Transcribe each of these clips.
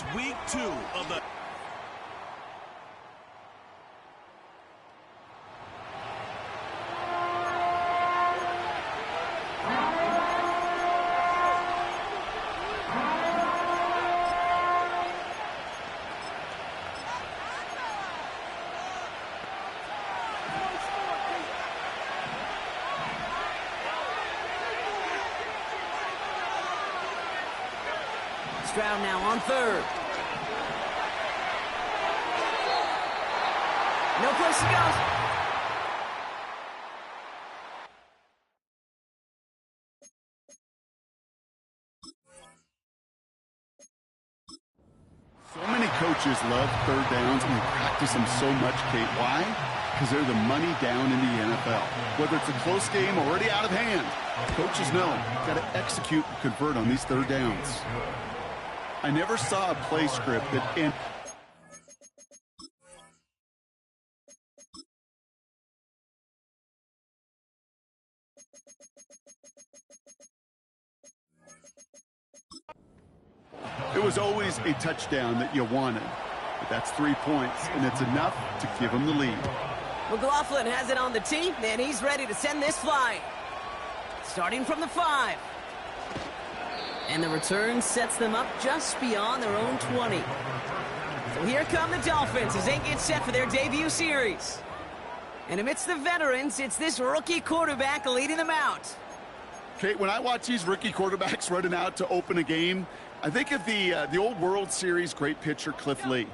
It's week 2 of the... Stroud now on third. No place to go. So many coaches love third downs and they practice them so much, Kate. Why? Because they're the money down in the NFL. Whether it's a close game or already out of hand, coaches know got to execute and convert on these third downs. I never saw a play script that ended. It was always a touchdown that you wanted. But that's 3 points, and it's enough to give them the lead. McLaughlin has it on the tee, and he's ready to send this flying. Starting from the 5. And the return sets them up just beyond their own 20. So here come the Dolphins as they get set for their debut series. And amidst the veterans, it's this rookie quarterback leading them out. Kate, when I watch these rookie quarterbacks running out to open a game, I think of the old World Series great pitcher Cliff Lee.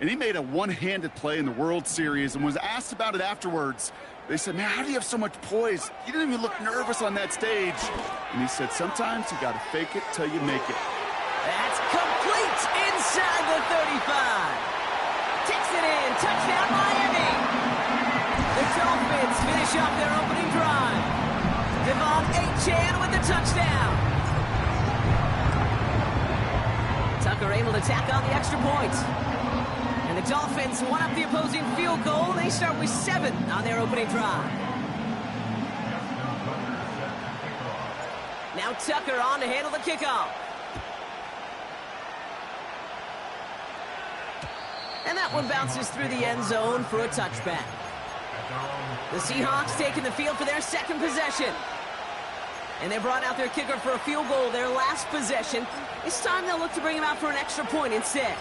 And he made a one-handed play in the World Series and was asked about it afterwards. They said, man, how do you have so much poise? You didn't even look nervous on that stage. And he said, sometimes you got to fake it till you make it. That's complete inside the 35. Takes it in. Touchdown, Miami. The Dolphins finish off their opening drive. Devon Achane with the touchdown. Tucker able to tack on the extra point. And the Dolphins one up the opposing field goal. They start with 7 on their opening drive. Now Tucker on to handle the kickoff. And that one bounces through the end zone for a touchback. The Seahawks taking the field for their second possession. And they brought out their kicker for a field goal their last possession. This time they'll look to bring him out for an extra point instead.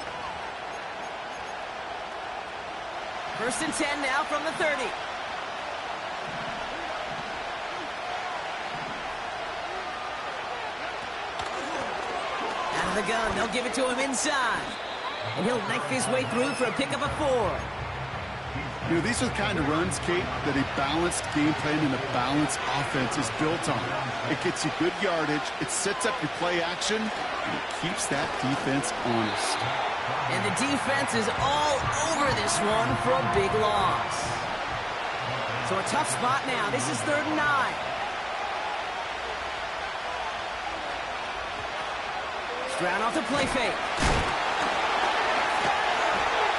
First and 10 now from the 30. Out of the gun, they'll give it to him inside. And he'll knife his way through for a pickup of 4. You know, these are the kind of runs, Kate, that a balanced game plan and a balanced offense is built on. It gets you good yardage, it sets up your play action, and it keeps that defense honest. And the defense is all over this one for a big loss. So a tough spot now. This is 3rd and 9. Stroud off the play fake.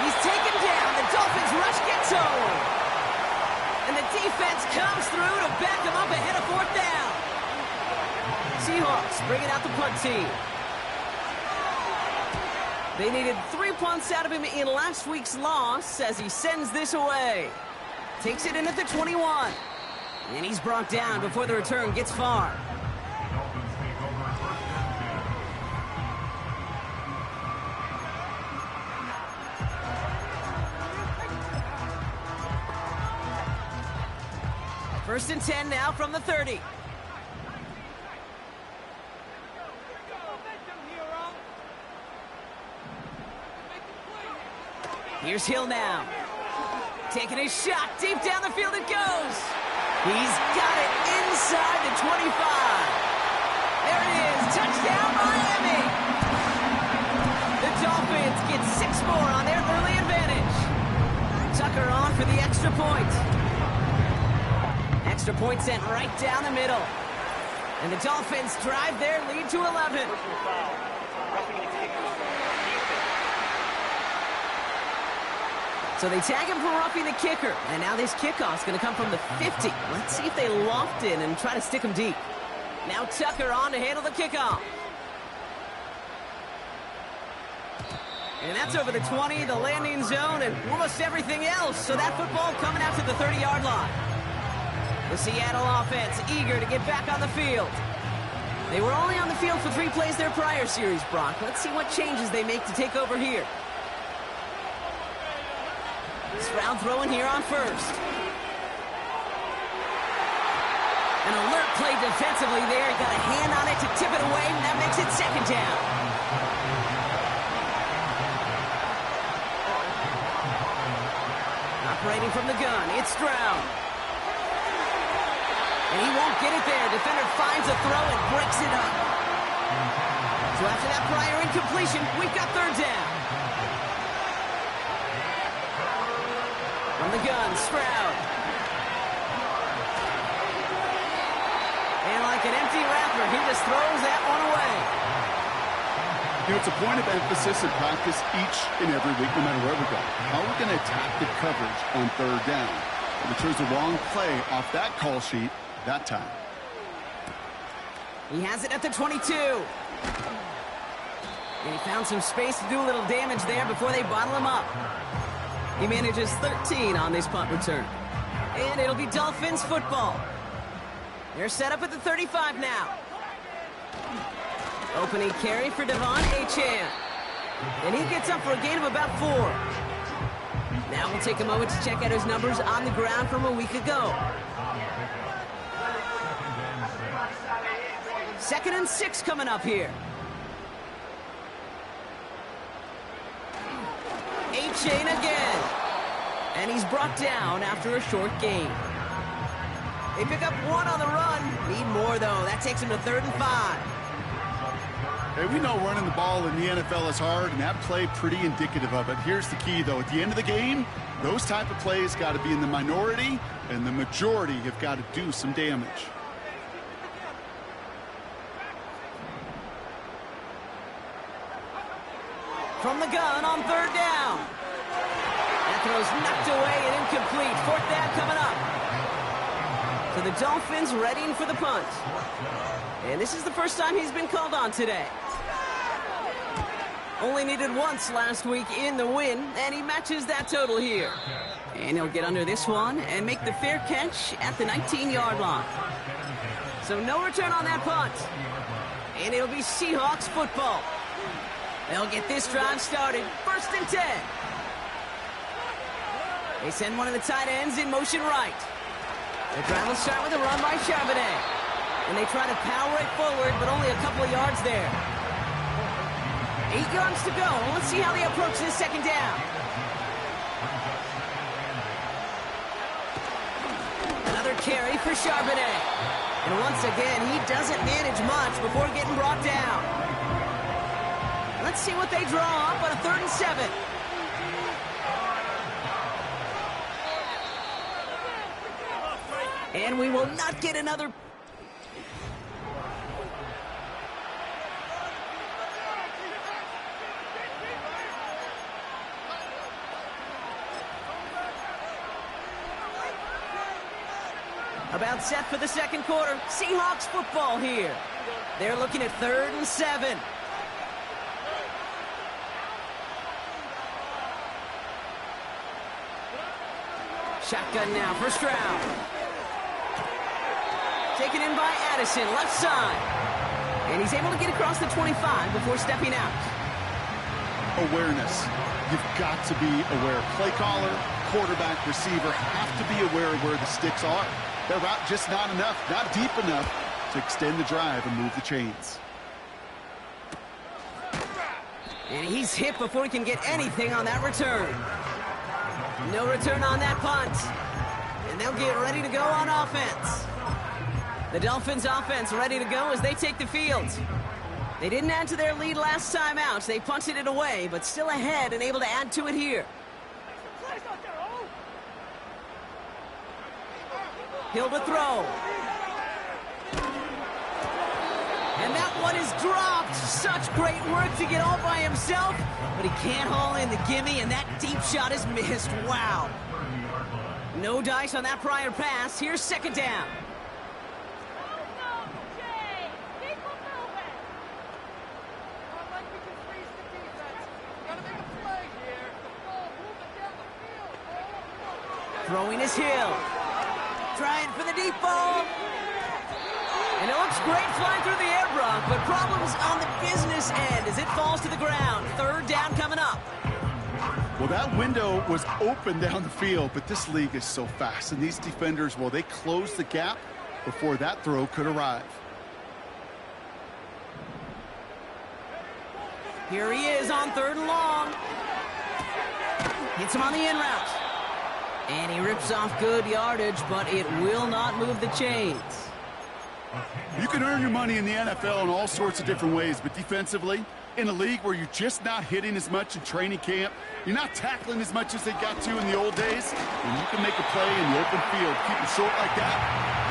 He's taken down. The Dolphins rush gets home. And the defense comes through to back him up ahead of 4th down. Seahawks bringing out the punt team. They needed 3 punts out of him in last week's loss as he sends this away. Takes it in at the 21. And he's brought down before the return gets far. First and 10 now from the 30. Here's Hill now. Taking a shot. Deep down the field it goes. He's got it inside the 25. There it is. Touchdown, Miami. The Dolphins get 6 more on their early advantage. Tucker on for the extra point. Extra point sent right down the middle. And the Dolphins drive their lead to 11. So they tag him for roughing the kicker. And now this kickoff's going to come from the 50. Let's see if they loft in and try to stick him deep. Now Tucker on to handle the kickoff. And that's over the 20, the landing zone, and almost everything else. So that football coming out to the 30-yard line. The Seattle offense eager to get back on the field. They were only on the field for 3 plays their prior series, Brock. Let's see what changes they make to take over here. Stroud throwing here on first. An alert play defensively there. He got a hand on it to tip it away, and that makes it second down. Operating from the gun, it's Stroud. And he won't get it there. Defender finds a throw and breaks it up. So after that prior incompletion, we've got third down. From the gun, Stroud. And like an empty wrapper, he just throws that one away. You know, it's a point of emphasis in practice each and every week, no matter where we go. How are we going to attack the coverage on third down? If we chose the wrong play off that call sheet that time. He has it at the 22. And he found some space to do a little damage there before they bottle him up. He manages 13 on this punt return. And it'll be Dolphins football. They're set up at the 35 now. Opening carry for Devon Achane. And he gets up for a gain of about 4. Now we'll take a moment to check out his numbers on the ground from a week ago. 2nd and 6 coming up here. Achane again. And he's brought down after a short gain. They pick up 1 on the run. Need more, though. That takes him to 3rd and 5. Hey, we know running the ball in the NFL is hard, and that play pretty indicative of it. Here's the key, though. At the end of the game, those type of plays got to be in the minority, and the majority have got to do some damage. From the gun on 3rd down. That throw's knocked away and incomplete. 4th down coming up. So the Dolphins readying for the punt. And this is the first time he's been called on today. Only needed once last week in the win, and he matches that total here. And he'll get under this one and make the fair catch at the 19-yard line. So no return on that punt. And it'll be Seahawks football. They'll get this drive started. 1st and 10. They send one of the tight ends in motion right. The drive will start with a run by Charbonnet. And they try to power it forward, but only a couple of yards there. 8 yards to go. Let's see how they approach this 2nd down. Another carry for Charbonnet. And once again, he doesn't manage much before getting brought down. Let's see what they draw up on a 3rd and 7. And we will not get another. About set for the 2nd quarter. Seahawks football here. They're looking at 3rd and 7. Shotgun now for Stroud. Taken in by Addison, left side. And he's able to get across the 25 before stepping out. Awareness. You've got to be aware. Play caller, quarterback, receiver have to be aware of where the sticks are. Their route just not enough, not deep enough to extend the drive and move the chains. And he's hit before he can get anything on that return. No return on that punt. And they'll get ready to go on offense. The Dolphins offense ready to go as they take the field. They didn't add to their lead last time out. They punted it away, but still ahead and able to add to it here. Hill to throw. And that one is dropped. Such great work to get all by himself, but he can't haul in the gimme, and that deep shot is missed. Wow. No dice on that prior pass. Here's 2nd down. Throwing his Hill. Trying for the deep ball. And it looks great flying through the air, Brock, but problems on the business end as it falls to the ground. Third down coming up. Well, that window was open down the field, but this league is so fast. And these defenders, well, they closed the gap before that throw could arrive. Here he is on 3rd and long. Hits him on the in route. And he rips off good yardage, but it will not move the chains. You can earn your money in the NFL in all sorts of different ways, but defensively, in a league where you're just not hitting as much in training camp, you're not tackling as much as they got to in the old days, and you can make a play in the open field, keep it short like that,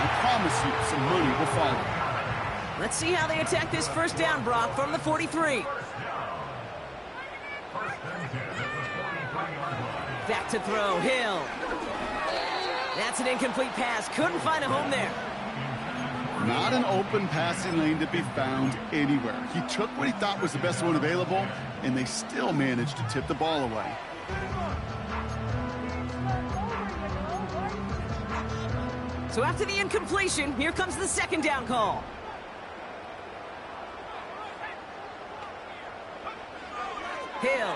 I promise you some money will follow. Let's see how they attack this first down, Brock, from the 43. Back to throw, Hill. That's an incomplete pass. Couldn't find a home there. Not an open passing lane to be found anywhere. He took what he thought was the best one available, and they still managed to tip the ball away. So after the incompletion, here comes the second down call. Hill.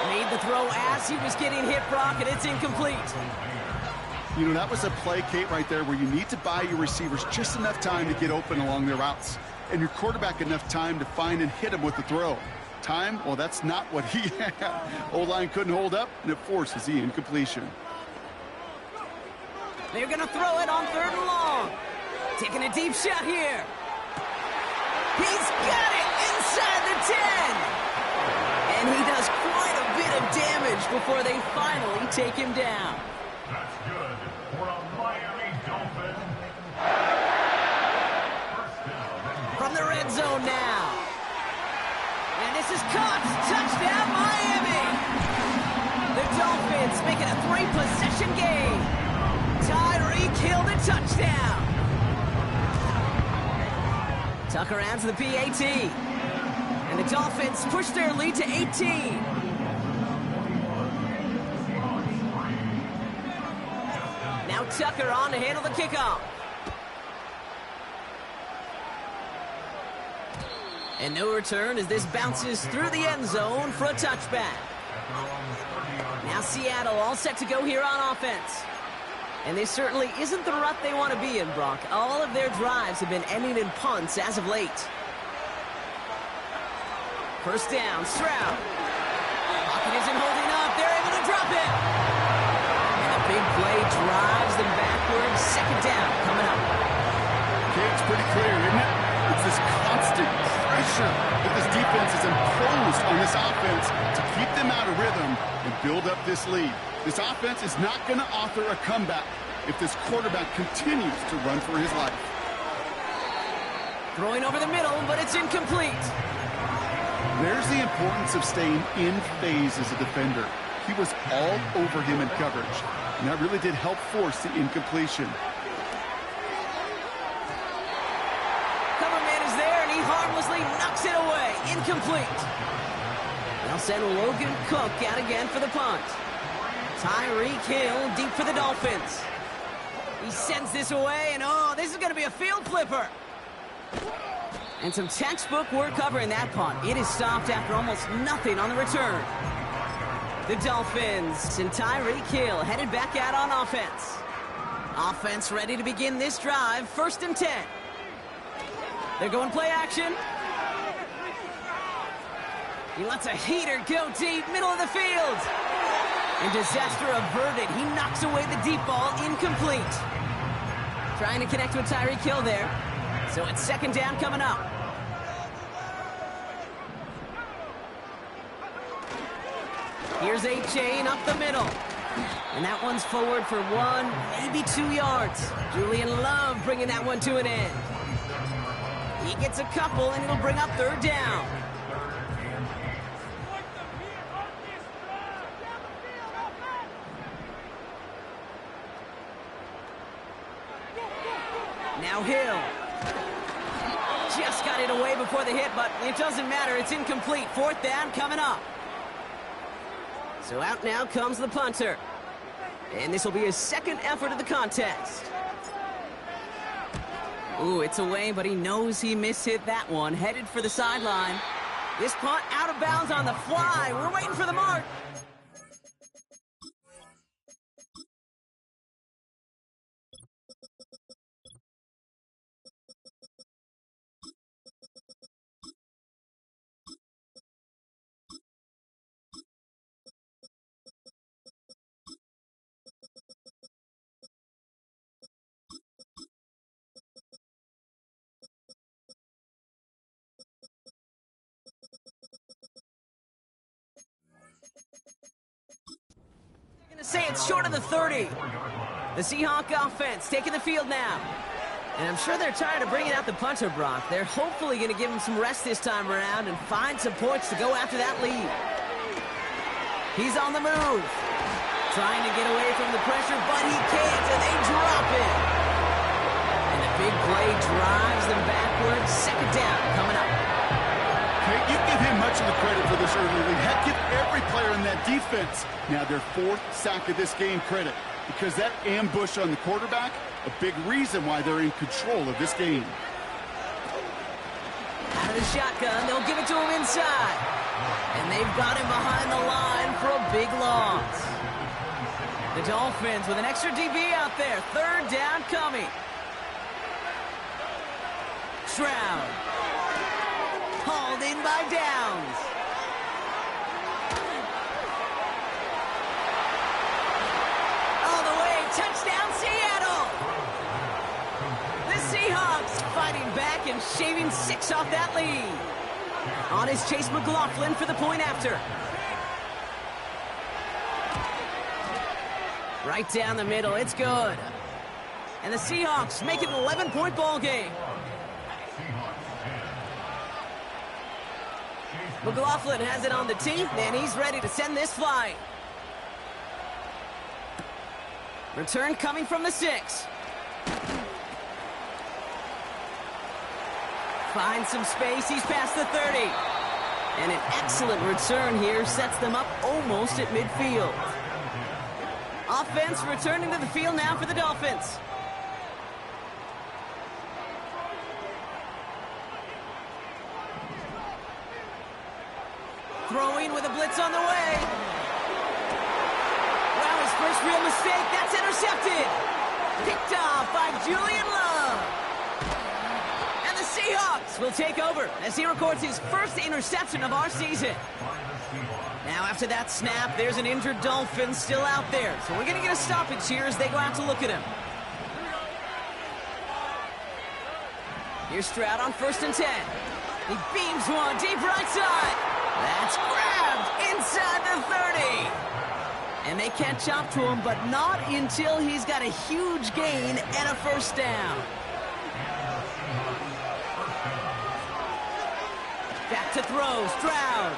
Made the throw as he was getting hit, Brock, and it's incomplete. You know, that was a play, Kate, right there where you need to buy your receivers just enough time to get open along their routes, and your quarterback enough time to find and hit him with the throw. Time, well, that's not what he had. O-line couldn't hold up, and it forces the incompletion. They're going to throw it on 3rd and long. Taking a deep shot here. He's got it inside the 10. And he does quite a bit of damage before they finally take him down. That's good for a Miami Dolphin. From the red zone now. And this is caught. Touchdown, Miami. The Dolphins make it a 3-possession game. Tyreek Hill the touchdown. Tucker adds the PAT. And the Dolphins push their lead to 18. Now Tucker on to handle the kickoff. And no return as this bounces through the end zone for a touchback. Now Seattle all set to go here on offense. And this certainly isn't the rut they want to be in, Brock. All of their drives have been ending in punts as of late. First down, Stroud. Pocket isn't holding up. They're able to drop it. And the big play drives them backwards. Second down coming up. Okay, it's pretty clear, isn't it? It's this constant pressure that this defense has imposed on this offense to keep them out of rhythm and build up this lead. This offense is not going to author a comeback if this quarterback continues to run for his life. Throwing over the middle, but it's incomplete. There's the importance of staying in phase as a defender. He was all over him in coverage, and that really did help force the incompletion. Cover man is there, and he harmlessly knocks it away. Incomplete. They'll send Logan Cook out again for the punt. Tyreek Hill deep for the Dolphins. He sends this away, and oh, this is going to be a field flipper. And some textbook work covering that punt. It is stopped after almost nothing on the return. The Dolphins and Tyreek Hill headed back out on offense. Offense ready to begin this drive. 1st and 10. They're going play action. He lets a heater go deep, middle of the field. And disaster averted. He knocks away the deep ball, incomplete. Trying to connect with Tyreek Hill there. So it's second down coming up. Here's A-Chain up the middle. And that one's forward for 1, maybe 2 yards. Julian Love bringing that one to an end. He gets a couple, and it'll bring up 3rd down. Now Hill. Just got it away before the hit, but it doesn't matter. It's incomplete. 4th down coming up. So out now comes the punter. And this will be his second effort of the contest. Ooh, it's away, but he knows he mishit that one. Headed for the sideline. This punt out of bounds on the fly. We're waiting for the mark. Say it's short of the 30. The Seahawk offense taking the field now. And I'm sure they're tired of bringing out the punter, Brock. They're hopefully going to give him some rest this time around and find some points to go after that lead. He's on the move. Trying to get away from the pressure, but he can't, and they drop it. And the big play drives them backwards. Second down coming up. You give him much of the credit for this early lead. Heck, give every player in that defense now their fourth sack of this game credit, because that ambush on the quarterback, a big reason why they're in control of this game. Out of the shotgun, they'll give it to him inside. And they've got him behind the line for a big loss. The Dolphins with an extra DB out there. Third down coming. Stroud. Hauled in by Downs. All the way, touchdown Seattle! The Seahawks fighting back and shaving 6 off that lead. On is Chase McLaughlin for the point after. Right down the middle, it's good. And the Seahawks make it an 11-point ball game. McLaughlin has it on the tee, and he's ready to send this flying. Return coming from the 6. Finds some space, he's past the 30. And an excellent return here sets them up almost at midfield. Offense returning to the field now for the Dolphins. Throwing with a blitz on the way. Wow, his first real mistake. That's intercepted. Picked off by Julian Love. And the Seahawks will take over as he records his first interception of our season. Now after that snap, there's an injured Dolphin still out there. So we're going to get a stoppage here as they go out to look at him. Here's Stroud on 1st and 10. He beams one deep right side. That's grabbed inside the 30. And they catch up to him, but not until he's got a huge gain and a first down. Back to throw, Stroud.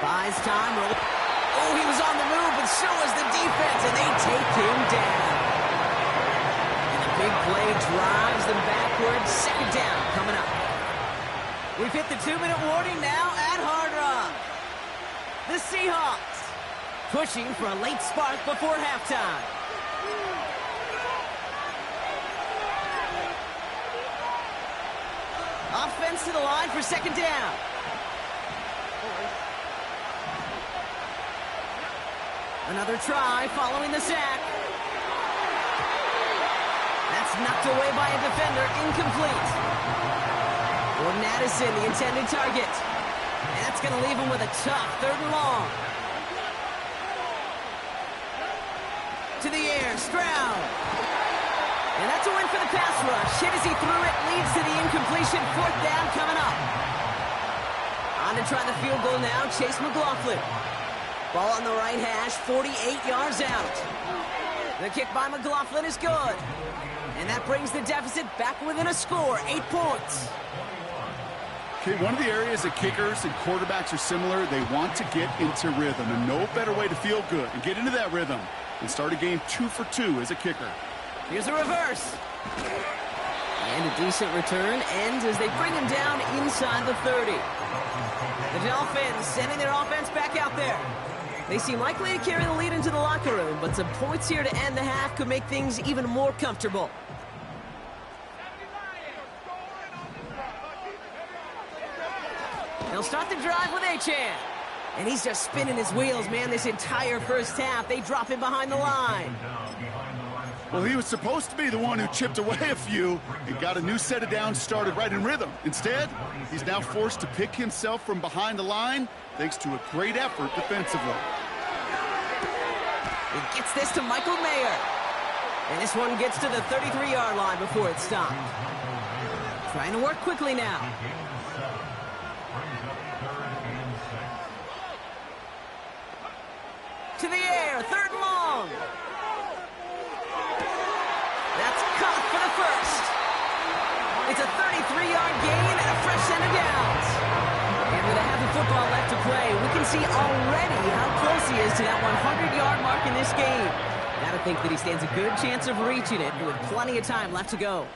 Buys time. Oh, he was on the move, but so was the defense, and they take him down. And the big play drives them backwards. Second down coming up. We've hit the 2-minute warning now at Hard Rock. The Seahawks pushing for a late spark before halftime. Offense to the line for second down. Another try following the sack. That's knocked away by a defender, incomplete. Jordan Addison, the intended target. And that's going to leave him with a tough 3rd and long. To the air, Stroud. And that's a win for the pass rush. Hit as he threw it, leads to the incompletion. 4th down coming up. On to try the field goal now, Chase McLaughlin. Ball on the right hash, 48 yards out. The kick by McLaughlin is good. And that brings the deficit back within a score, 8 points. Okay, one of the areas that kickers and quarterbacks are similar, they want to get into rhythm, and no better way to feel good and get into that rhythm than start a game 2 for 2 as a kicker. Here's a reverse. And a decent return ends as they bring him down inside the 30. The Dolphins sending their offense back out there. They seem likely to carry the lead into the locker room, but some points here to end the half could make things even more comfortable. They'll start the drive with Achane. And he's just spinning his wheels, man, this entire first half. They drop him behind the line. Well, he was supposed to be the one who chipped away a few and got a new set of downs started right in rhythm. Instead, he's now forced to pick himself from behind the line thanks to a great effort defensively. He gets this to Michael Mayer. And this one gets to the 33-yard line before it's stopped. Trying to work quickly now. To the air, third and long. That's caught for the first. It's a 33-yard gain and a fresh set of downs. And with a half of football left to play, we can see already how close he is to that 100-yard mark in this game. Gotta think that he stands a good chance of reaching it with plenty of time left to go.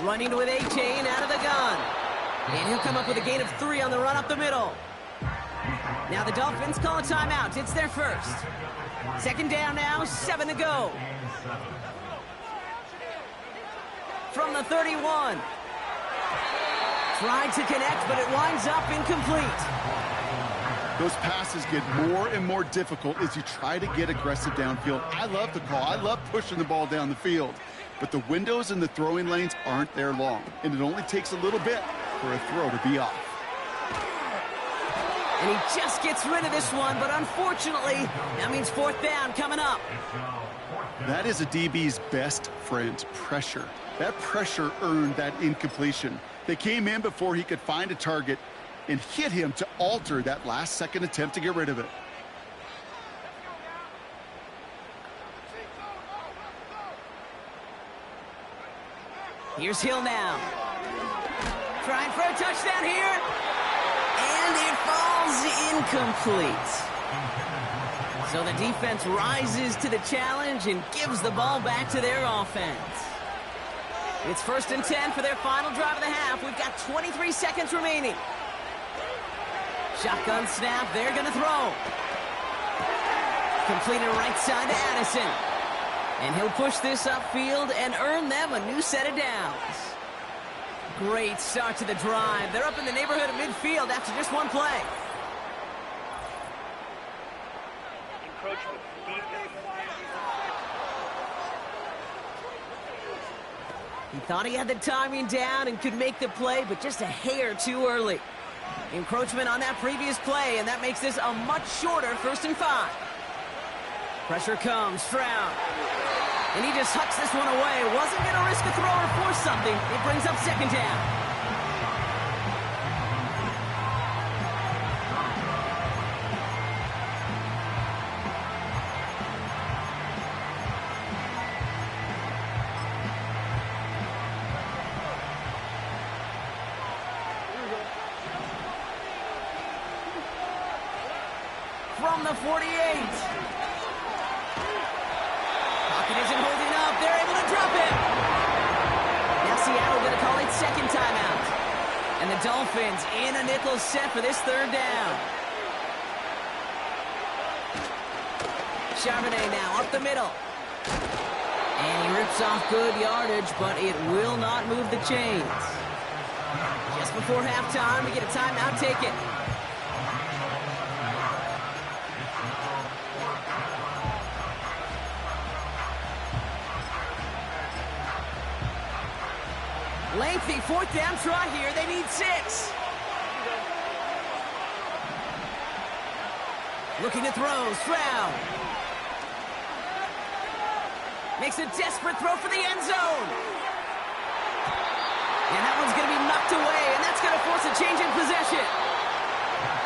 Running with Achane out of the gun. And he'll come up with a gain of 3 on the run up the middle. Now the Dolphins call a timeout. It's their first. Second down now, 7 to go. From the 31. Tried to connect, but it winds up incomplete. Those passes get more and more difficult as you try to get aggressive downfield. I love the call. I love pushing the ball down the field. But the windows in the throwing lanes aren't there long, and it only takes a little bit for a throw to be off. And he just gets rid of this one, but unfortunately, that means fourth down coming up. That is a DB's best friend, pressure. That pressure earned that incompletion. They came in before he could find a target and hit him to alter that last-second attempt to get rid of it. Here's Hill now. Trying for a touchdown here. And it falls incomplete. So the defense rises to the challenge and gives the ball back to their offense. It's 1st and 10 for their final drive of the half. We've got 23 seconds remaining. Shotgun snap. They're going to throw. Completed right side to Addison. And he'll push this upfield and earn them a new set of downs. Great start to the drive. They're up in the neighborhood of midfield after just one play. He thought he had the timing down and could make the play, but just a hair too early. Encroachment on that previous play, and that makes this a much shorter 1st and 5. Pressure comes, Stroud. And he just hucks this one away. Wasn't going to risk a throw or force something. It brings up 2nd down. From the 48. Pocket isn't holding up. They're able to drop it. Now Seattle going to call it 2nd timeout. And the Dolphins in a nickel set for this 3rd down. Charbonnet now up the middle. And he rips off good yardage, but it will not move the chains. Just before halftime, we get a timeout taken. Lengthy 4th down try here. They need 6. Looking to throw. Stroud. Makes a desperate throw for the end zone. And that one's going to be knocked away, and that's going to force a change in possession.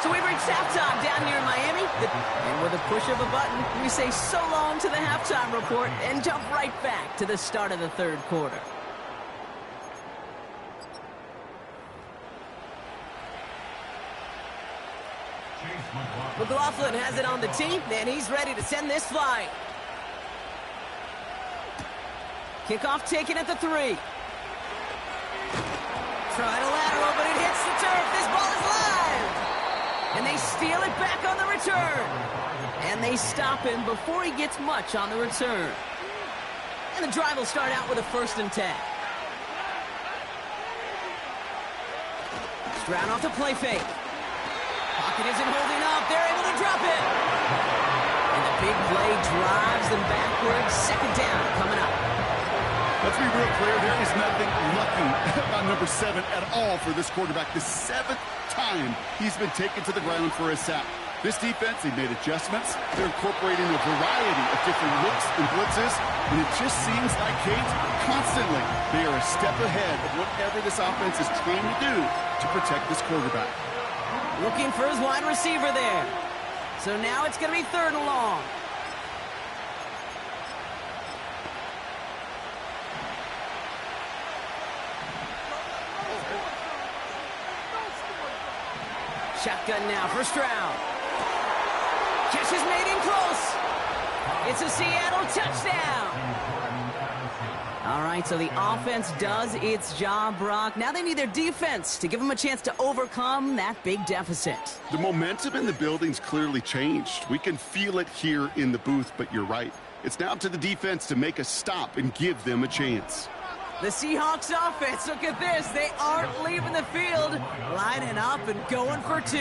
So we've reached halftime down here in Miami. And with a push of a button, we say so long to the halftime report and jump right back to the start of the 3rd quarter. McLaughlin has it on the tee, and he's ready to send this flying. Kickoff taken at the 3. Try to lateral, but it hits the turf. This ball is live. And they steal it back on the return. And they stop him before he gets much on the return. And the drive will start out with a 1st and 10. Stroud off the play fake. Pocket isn't holding up. They're able to drop it. And the big play drives them backwards. 2nd down coming up. Let's be real clear. There is nothing lucky about number 7 at all for this quarterback. The 7th time he's been taken to the ground for a sack. This defense, they've made adjustments. They're incorporating a variety of different looks and blitzes, and it just seems like, Kate, constantly they are a step ahead of whatever this offense is trying to do to protect this quarterback. Looking for his wide receiver there. So now it's going to be 3rd and long. Shotgun now for Stroud. Catch is made in close. It's a Seattle touchdown. All right, so the offense does its job, Brock. Now they need their defense to give them a chance to overcome that big deficit. The momentum in the building's clearly changed. We can feel it here in the booth, but you're right. It's now up to the defense to make a stop and give them a chance. The Seahawks offense, look at this. They aren't leaving the field, lining up and going for 2.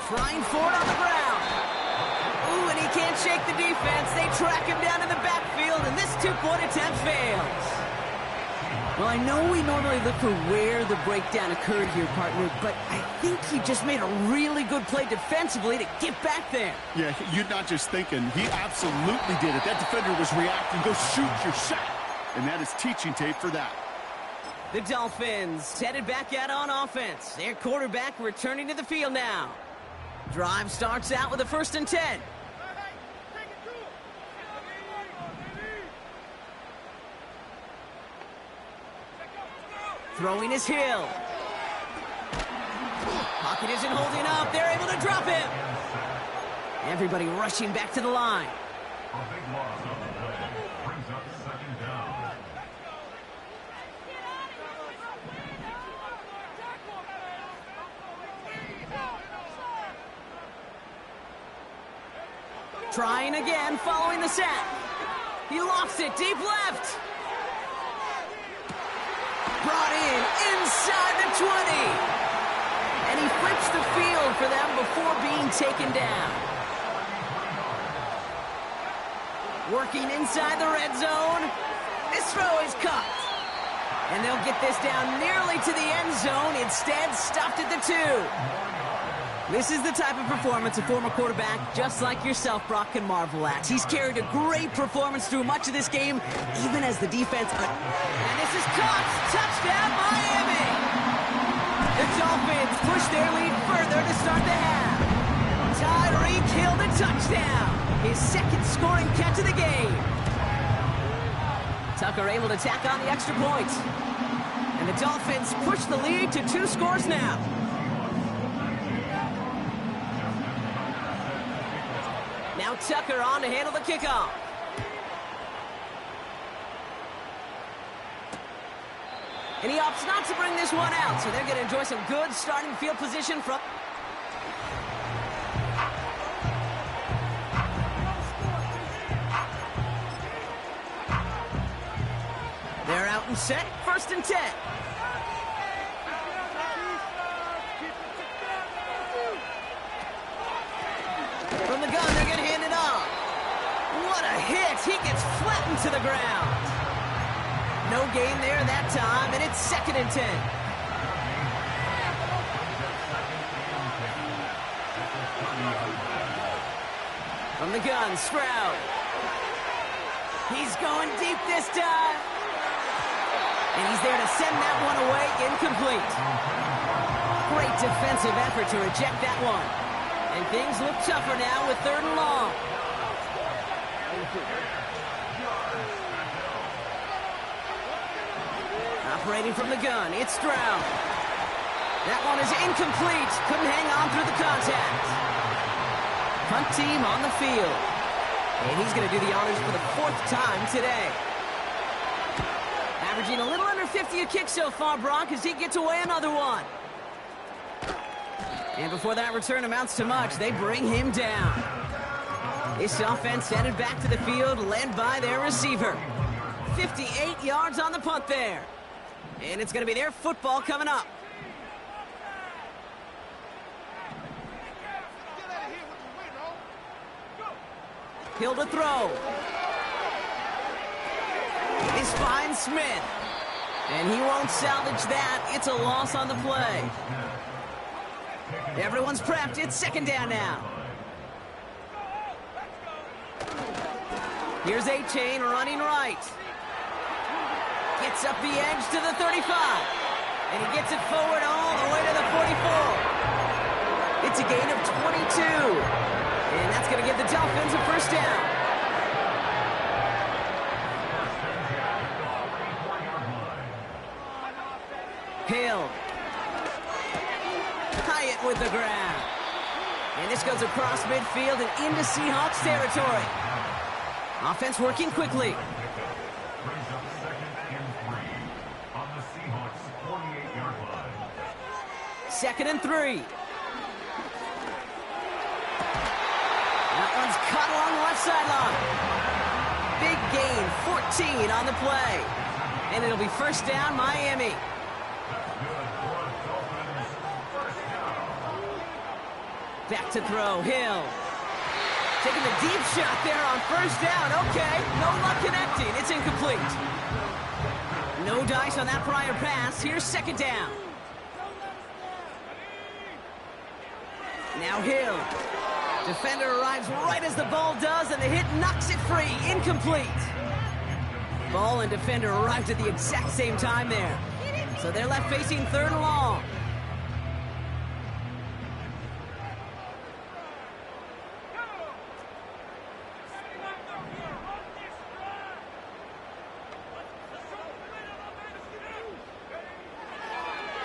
Trying for it on the ground. Ooh, and he can't shake the defense. They track him down in the backfield, and this 2-point attempt fails. Well, I know we normally look for where the breakdown occurred here, partner, but I think he just made a really good play defensively to get back there. Yeah, you're not just thinking. He absolutely did it. That defender was reacting. Go shoot your shot. And that is teaching tape for that. The Dolphins headed back out on offense. Their quarterback returning to the field now. Drive starts out with a 1st and 10. Throwing is Hill. Pocket isn't holding up. They're able to drop him. Everybody rushing back to the line. A big loss on the play. Brings up 2nd down. Trying again, following the sack. He lofts it deep left. Brought in inside the 20. And he flips the field for them before being taken down. Working inside the red zone. This throw is caught. And they'll get this down nearly to the end zone. Instead, stopped at the 2. This is the type of performance a former quarterback just like yourself, Brock, can marvel at. He's carried a great performance through much of this game, even as the defense... And this is caught. Touchdown, Miami! The Dolphins push their lead further to start the half. Tyreek Hill the touchdown. His 2nd scoring catch of the game. Tucker able to tack on the extra point. And the Dolphins push the lead to 2 scores now. Now Tucker on to handle the kickoff. And he opts not to bring this one out, so they're going to enjoy some good starting field position from... They're out and set, 1st and 10. From the gun, they're going to hand it off. What a hit. He gets flattened to the ground. No gain there that time, and it's 2nd and 10. From the gun, Stroud. He's going deep this time. And he's there to send that one away, incomplete. Great defensive effort to reject that one. And things look tougher now with 3rd and long. Operating from the gun, it's Stroud. That one is incomplete. Couldn't hang on through the contact. Punt team on the field. And he's going to do the honors for the 4th time today. Averaging a little under 50 a kick so far, Brock, as he gets away another one. And before that return amounts to much, they bring him down. This offense headed back to the field, led by their receiver. 58 yards on the punt there. And it's going to be their football coming up. Hill to throw. He finds Smith. And he won't salvage that. It's a loss on the play. Everyone's prepped. It's second down now. Here's A-Chain running right. Gets up the edge to the 35. And he gets it forward all the way to the 44. It's a gain of 22. And that's going to give the Dolphins a first down. Hill. Hyatt with the grab. And this goes across midfield and into Seahawks territory. Offense working quickly. Brings up 2nd and 3 on the Seahawks 48-yard line. 2nd and 3. That one's caught along the left sideline. Big gain, 14 on the play. And it'll be first down, Miami. Back to throw, Hill. Taking the deep shot there on first down. Okay, no luck connecting. It's incomplete. No dice on that prior pass. Here's second down. Now Hill. Defender arrives right as the ball does, and the hit knocks it free. Incomplete. Ball and defender arrived at the exact same time there. So they're left facing third and long.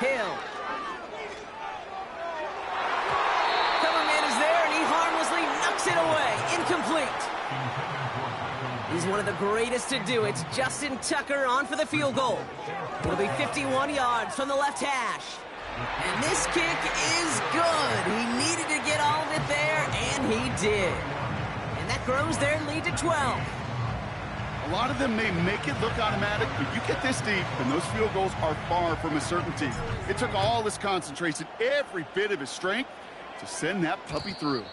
Hill. Cover man is there, and he harmlessly knocks it away. Incomplete. He's one of the greatest to do. It's Justin Tucker on for the field goal. It'll be 51 yards from the left hash. And this kick is good. He needed to get all of it there, and he did. And that grows their lead to 12. A lot of them may make it look automatic, but you get this deep, and those field goals are far from a certainty. It took all his concentration, every bit of his strength, to send that puppy through.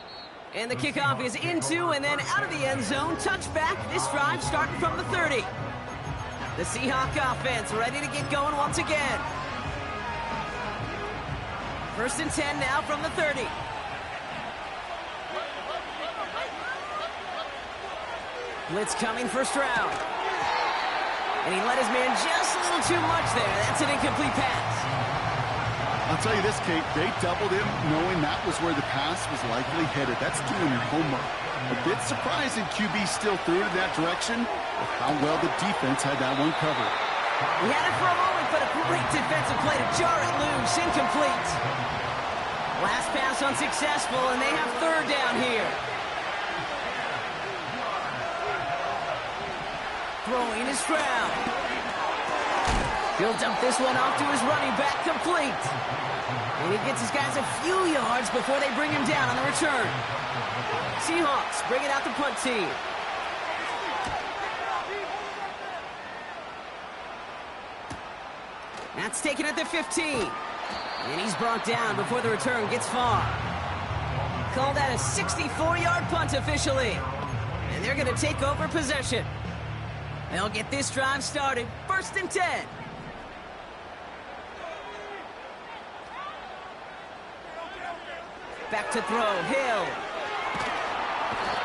And the kickoff is into and then out of the end zone. Touchback. This drive starting from the 30. The Seahawk offense ready to get going once again. First and 10 now from the 30. Blitz coming first round. And he let his man just a little too much there. That's an incomplete pass. I'll tell you this, Kate, they doubled him knowing that was where the pass was likely headed. That's doing your homework. A bit surprising QB still threw it in that direction with how well the defense had that one covered. He had it for a moment, but a great defensive play to jar it loose. Incomplete. Last pass unsuccessful, and they have third down here. Throwing is Stroud. He'll dump this one off to his running back, complete. And he gets his guys a few yards before they bring him down on the return. Seahawks bringing out the punt team. That's taken at the 15. And he's brought down before the return gets far. Call that a 64-yard punt officially. And they're going to take over possession. They'll get this drive started. First and 10. Back to throw. Hill.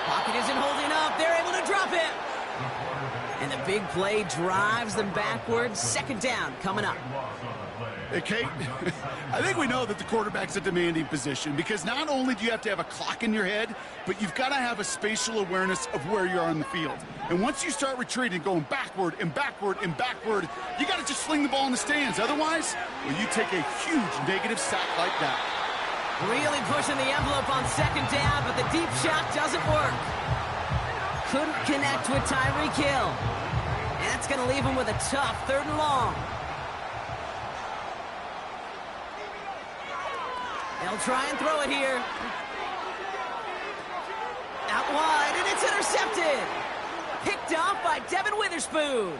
Pocket isn't holding up. They're able to drop it. And the big play drives them backwards. Second down coming up. Hey, Kate, I think we know that the quarterback's a demanding position because not only do you have to have a clock in your head, but you've got to have a spatial awareness of where you are on the field. And once you start retreating, going backward and backward and backward, you got to just sling the ball in the stands. Otherwise, well, you take a huge negative sack like that. Really pushing the envelope on second down, but the deep shot doesn't work. Couldn't connect with Tyreek Hill. And That's going to leave him with a tough 3rd and long. They'll try and throw it here. Out wide, and it's intercepted. Picked off by Devin Witherspoon.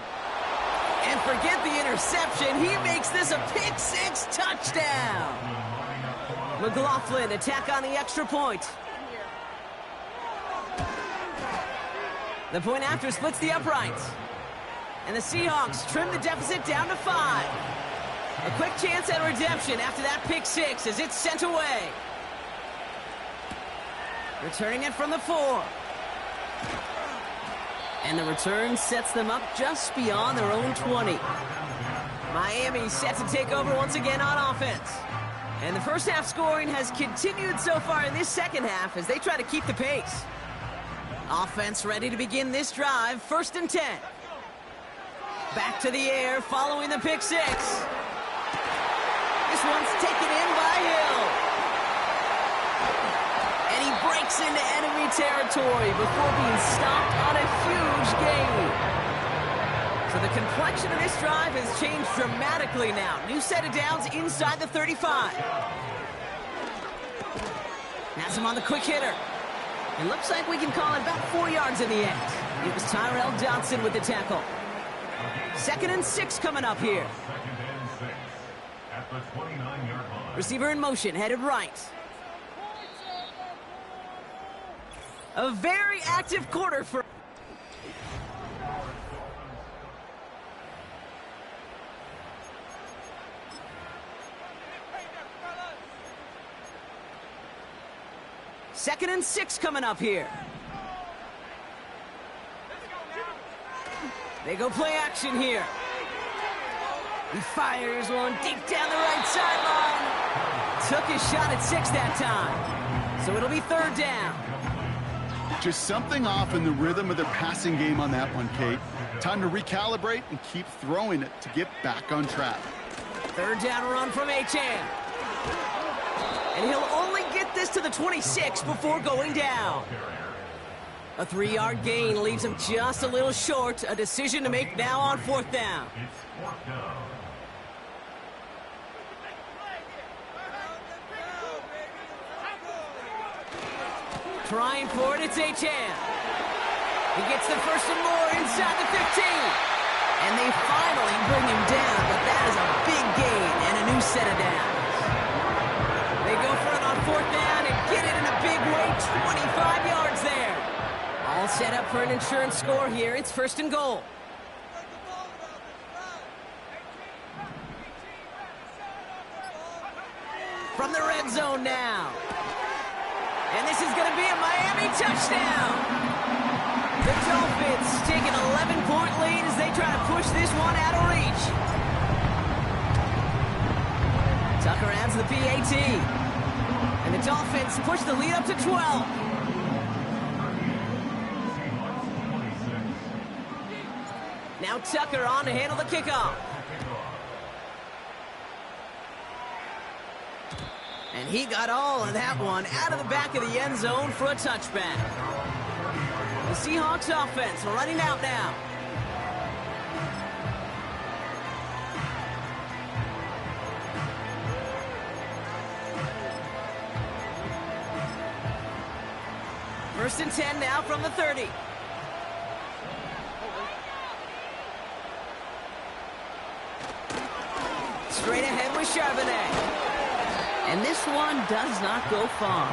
And forget the interception. He makes this a pick-6 touchdown. McLaughlin attack on the extra point. The point after splits the uprights. And the Seahawks trim the deficit down to 5. A quick chance at redemption after that pick-6 as it's sent away. Returning it from the 4. And the return sets them up just beyond their own 20. Miami set to take over once again on offense. And the first half scoring has continued so far in this second half as they try to keep the pace. Offense ready to begin this drive, 1st and 10. Back to the air following the pick-6. This one's taken in by Hill. And he breaks into enemy territory before being stopped on a huge gain. So the complexion of this drive has changed dramatically now. New set of downs inside the 35. Has him on the quick hitter. It looks like we can call it about 4 yards in the end. It was Tyrell Dodson with the tackle. 2nd and 6 coming up here. 2nd and 6 at the 29-yard line. Receiver in motion, headed right. A very active quarter for... Second and 6 coming up here. They go play action here. He fires one deep down the right sideline. Took his shot at 6 that time. So it'll be 3rd down. Just something off in the rhythm of their passing game on that one, Kate. Time to recalibrate and keep throwing it to get back on track. 3rd down run from Achane. And he'll only get this to the 26 before going down. A 3-yard gain leaves him just a little short. A decision to make now on 4th down. It's 4th down. Trying for it, it's Achane. He gets the 1st and more inside the 15. And they finally bring him down, but that is a big gain and a new set of downs. They go for it on 4th down and get it in a big way, 25 yards there. All set up for an insurance score here. It's 1st and goal. From the red zone now. And this is going to be a Miami touchdown. The Dolphins take an 11-point lead as they try to push this one out of reach. Tucker adds the PAT. And the Dolphins push the lead up to 12. Now Tucker on to handle the kickoff. And he got all of that one out of the back of the end zone for a touchback. The Seahawks offense running out now. First and 10 now from the 30. Straight ahead with Charbonnet. And this one does not go far.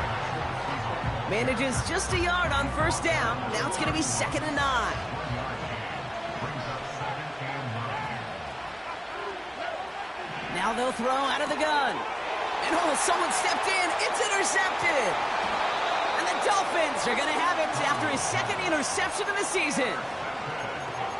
Manages just a yard on 1st down. Now it's going to be 2nd and 9. Now they'll throw out of the gun. And oh, someone stepped in. It's intercepted. And the Dolphins are going to have it after his 2nd interception of the season.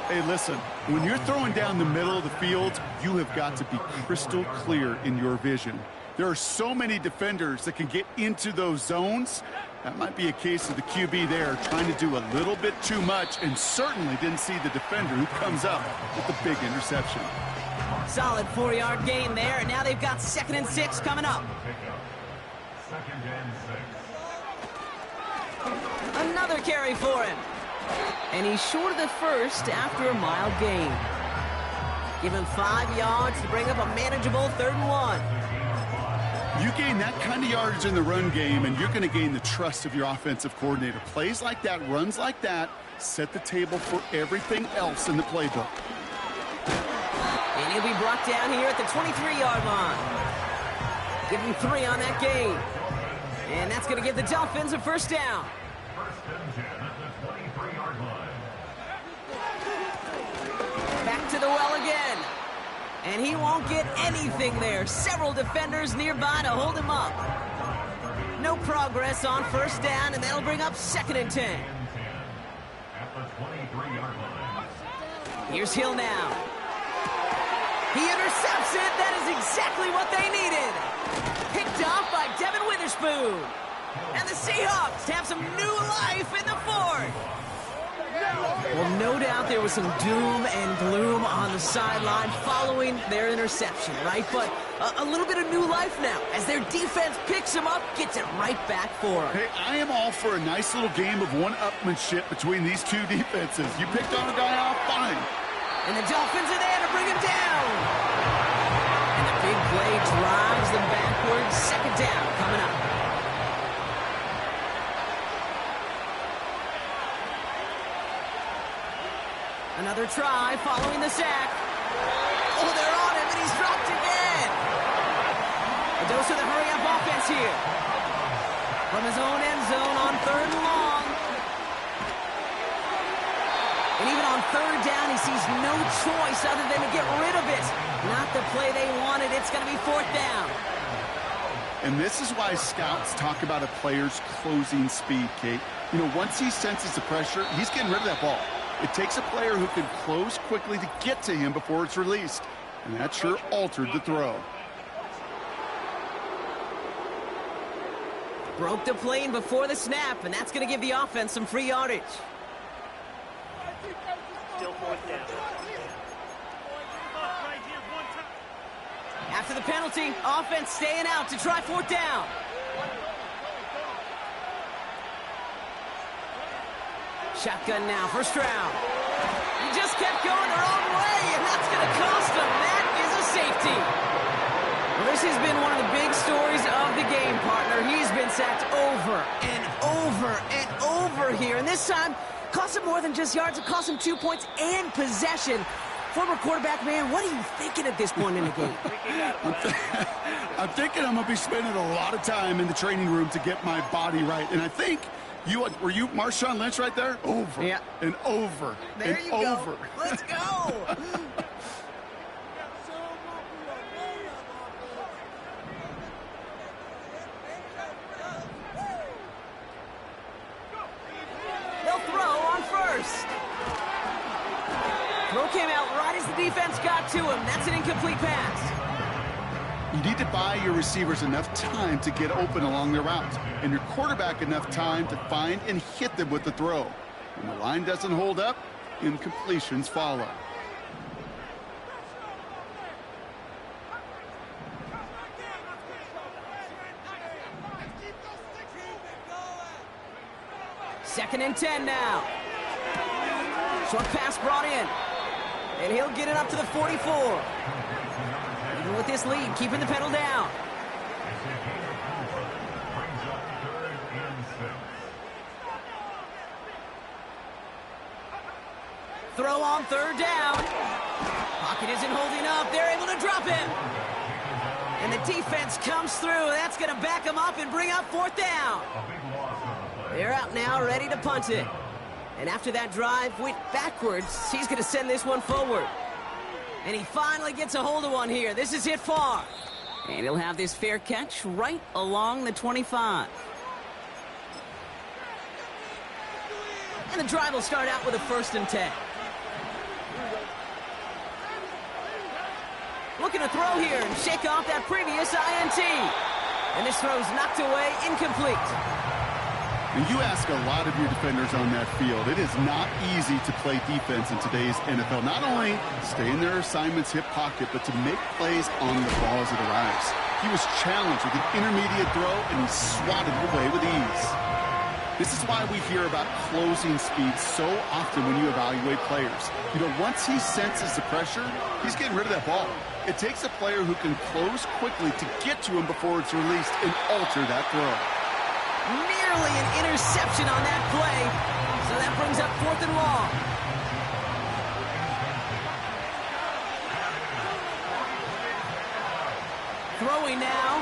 Hey, listen, when you're throwing down the middle of the field, you have got to be crystal clear in your vision. There are so many defenders that can get into those zones. That might be a case of the QB there trying to do a little bit too much and certainly didn't see the defender who comes up with the big interception. Solid 4-yard gain there, and now they've got 2nd and 6 coming up. 2nd and 6. Another carry for him. And he's short of the first after a mile gain. Give him 5 yards to bring up a manageable 3rd and 1. You gain that kind of yardage in the run game, and you're going to gain the trust of your offensive coordinator. Plays like that, runs like that, set the table for everything else in the playbook. And he'll be brought down here at the 23-yard line. Give him 3 on that gain. And that's going to give the Dolphins a 1st down. 1st and 10 at the 23-yard line. Back to the well again. And he won't get anything there. Several defenders nearby to hold him up. No progress on 1st down, and that'll bring up 2nd and 10. At the 23-yard line. Here's Hill now. He intercepts it. That is exactly what they needed. Picked off by Devin Witherspoon. And the Seahawks have some new life in the 4th. Well, no doubt there was some doom and gloom on the sideline following their interception, right? But a little bit of new life now as their defense picks them up, gets it right back for them. Hey, I am all for a nice little game of one-upmanship between these two defenses. You picked on a guy off, fine. And the Dolphins are there to bring him down. And the big play drives them backwards. 2nd down coming up. Another try following the sack. Oh, they're on him, and he's dropped again. A dose of the hurry-up offense here. From his own end zone on 3rd and long. And even on 3rd down, he sees no choice other than to get rid of it. Not the play they wanted. It's going to be 4th down. And this is why scouts talk about a player's closing speed, Kate. You know, once he senses the pressure, he's getting rid of that ball. It takes a player who can close quickly to get to him before it's released. And that sure altered the throw. Broke the plane before the snap, and that's going to give the offense some free yardage. Still 4th down. After the penalty, offense staying out to try 4th down. Shotgun now, 1st round. He just kept going the wrong way, and that's going to cost him. That is a safety. Well, this has been one of the big stories of the game, partner. He's been sacked over and over and over here, and this time cost him more than just yards. It cost him 2 points and possession. Former quarterback, man, what are you thinking at this point in the game? I'm thinking I'm going to be spending a lot of time in the training room to get my body right. And I think were you Marshawn Lynch right there? Over and over there and you over. Go. Let's go. They'll throw on 1st. Throw came out right as the defense got to him. That's an incomplete pass. You need to buy your receivers enough time to get open along their route, and your quarterback enough time to find and hit them with the throw. When the line doesn't hold up, incompletions follow. Second and 10 now. Short pass brought in. And he'll get it up to the 44. Even with this lead, keeping the pedal down. Throw on 3rd down. Pocket isn't holding up. They're able to drop him. And the defense comes through. That's going to back him up and bring up 4th down. They're out now, ready to punt it. And after that drive went backwards, he's going to send this one forward. And he finally gets a hold of one here. This is hit far. And he'll have this fair catch right along the 25. And the drive will start out with a 1st and 10. Looking to throw here and shake off that previous INT. And this throw's knocked away, incomplete. And you ask a lot of your defenders on that field. It is not easy to play defense in today's NFL. Not only stay in their assignment's hip pocket, but to make plays on the ball as it arrives. He was challenged with an intermediate throw, and he swatted it away with ease. This is why we hear about closing speed so often when you evaluate players. You know, once he senses the pressure, he's getting rid of that ball. It takes a player who can close quickly to get to him before it's released and alter that throw. Nearly an interception on that play. So that brings up 4th and long. Throwing now.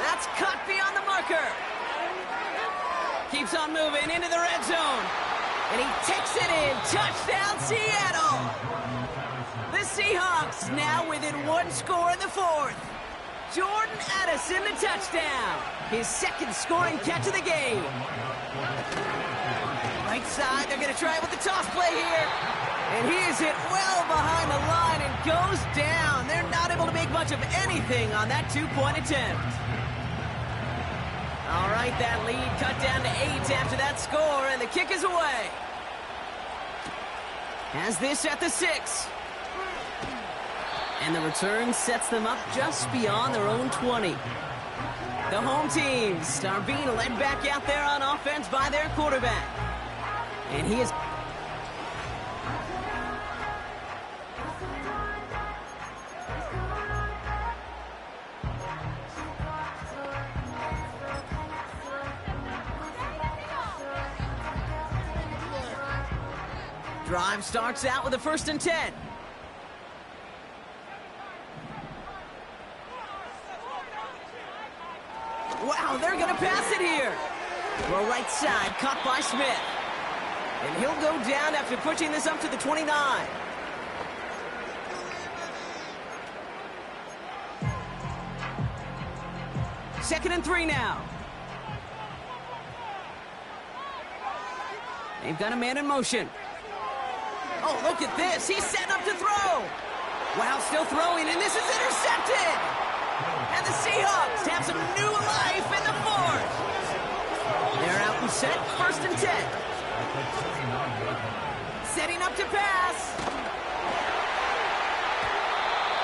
That's cut beyond the marker. Keeps on moving into the red zone. And he takes it in. Touchdown, Seattle. The Seahawks now within 1 score in the 4th. Jordan Addison, the touchdown. His 2nd scoring catch of the game. Right side, they're going to try it with the toss play here. And he is hit well behind the line and goes down. They're not able to make much of anything on that 2-point attempt. All right, that lead cut down to 8 after that score, and the kick is away. Has this at the 6. And the return sets them up just beyond their own 20. The home teams are being led back out there on offense by their quarterback. And he is... Drive starts out with a 1st and 10. Wow, they're going to pass it here. Throw right side, caught by Smith. And he'll go down after pushing this up to the 29. Second and 3 now. They've got a man in motion. Oh, look at this. He's set up to throw. Wow, still throwing, and this is intercepted. And the Seahawks have some new life in the 4th. They're out and set, 1st and 10. Setting up to pass.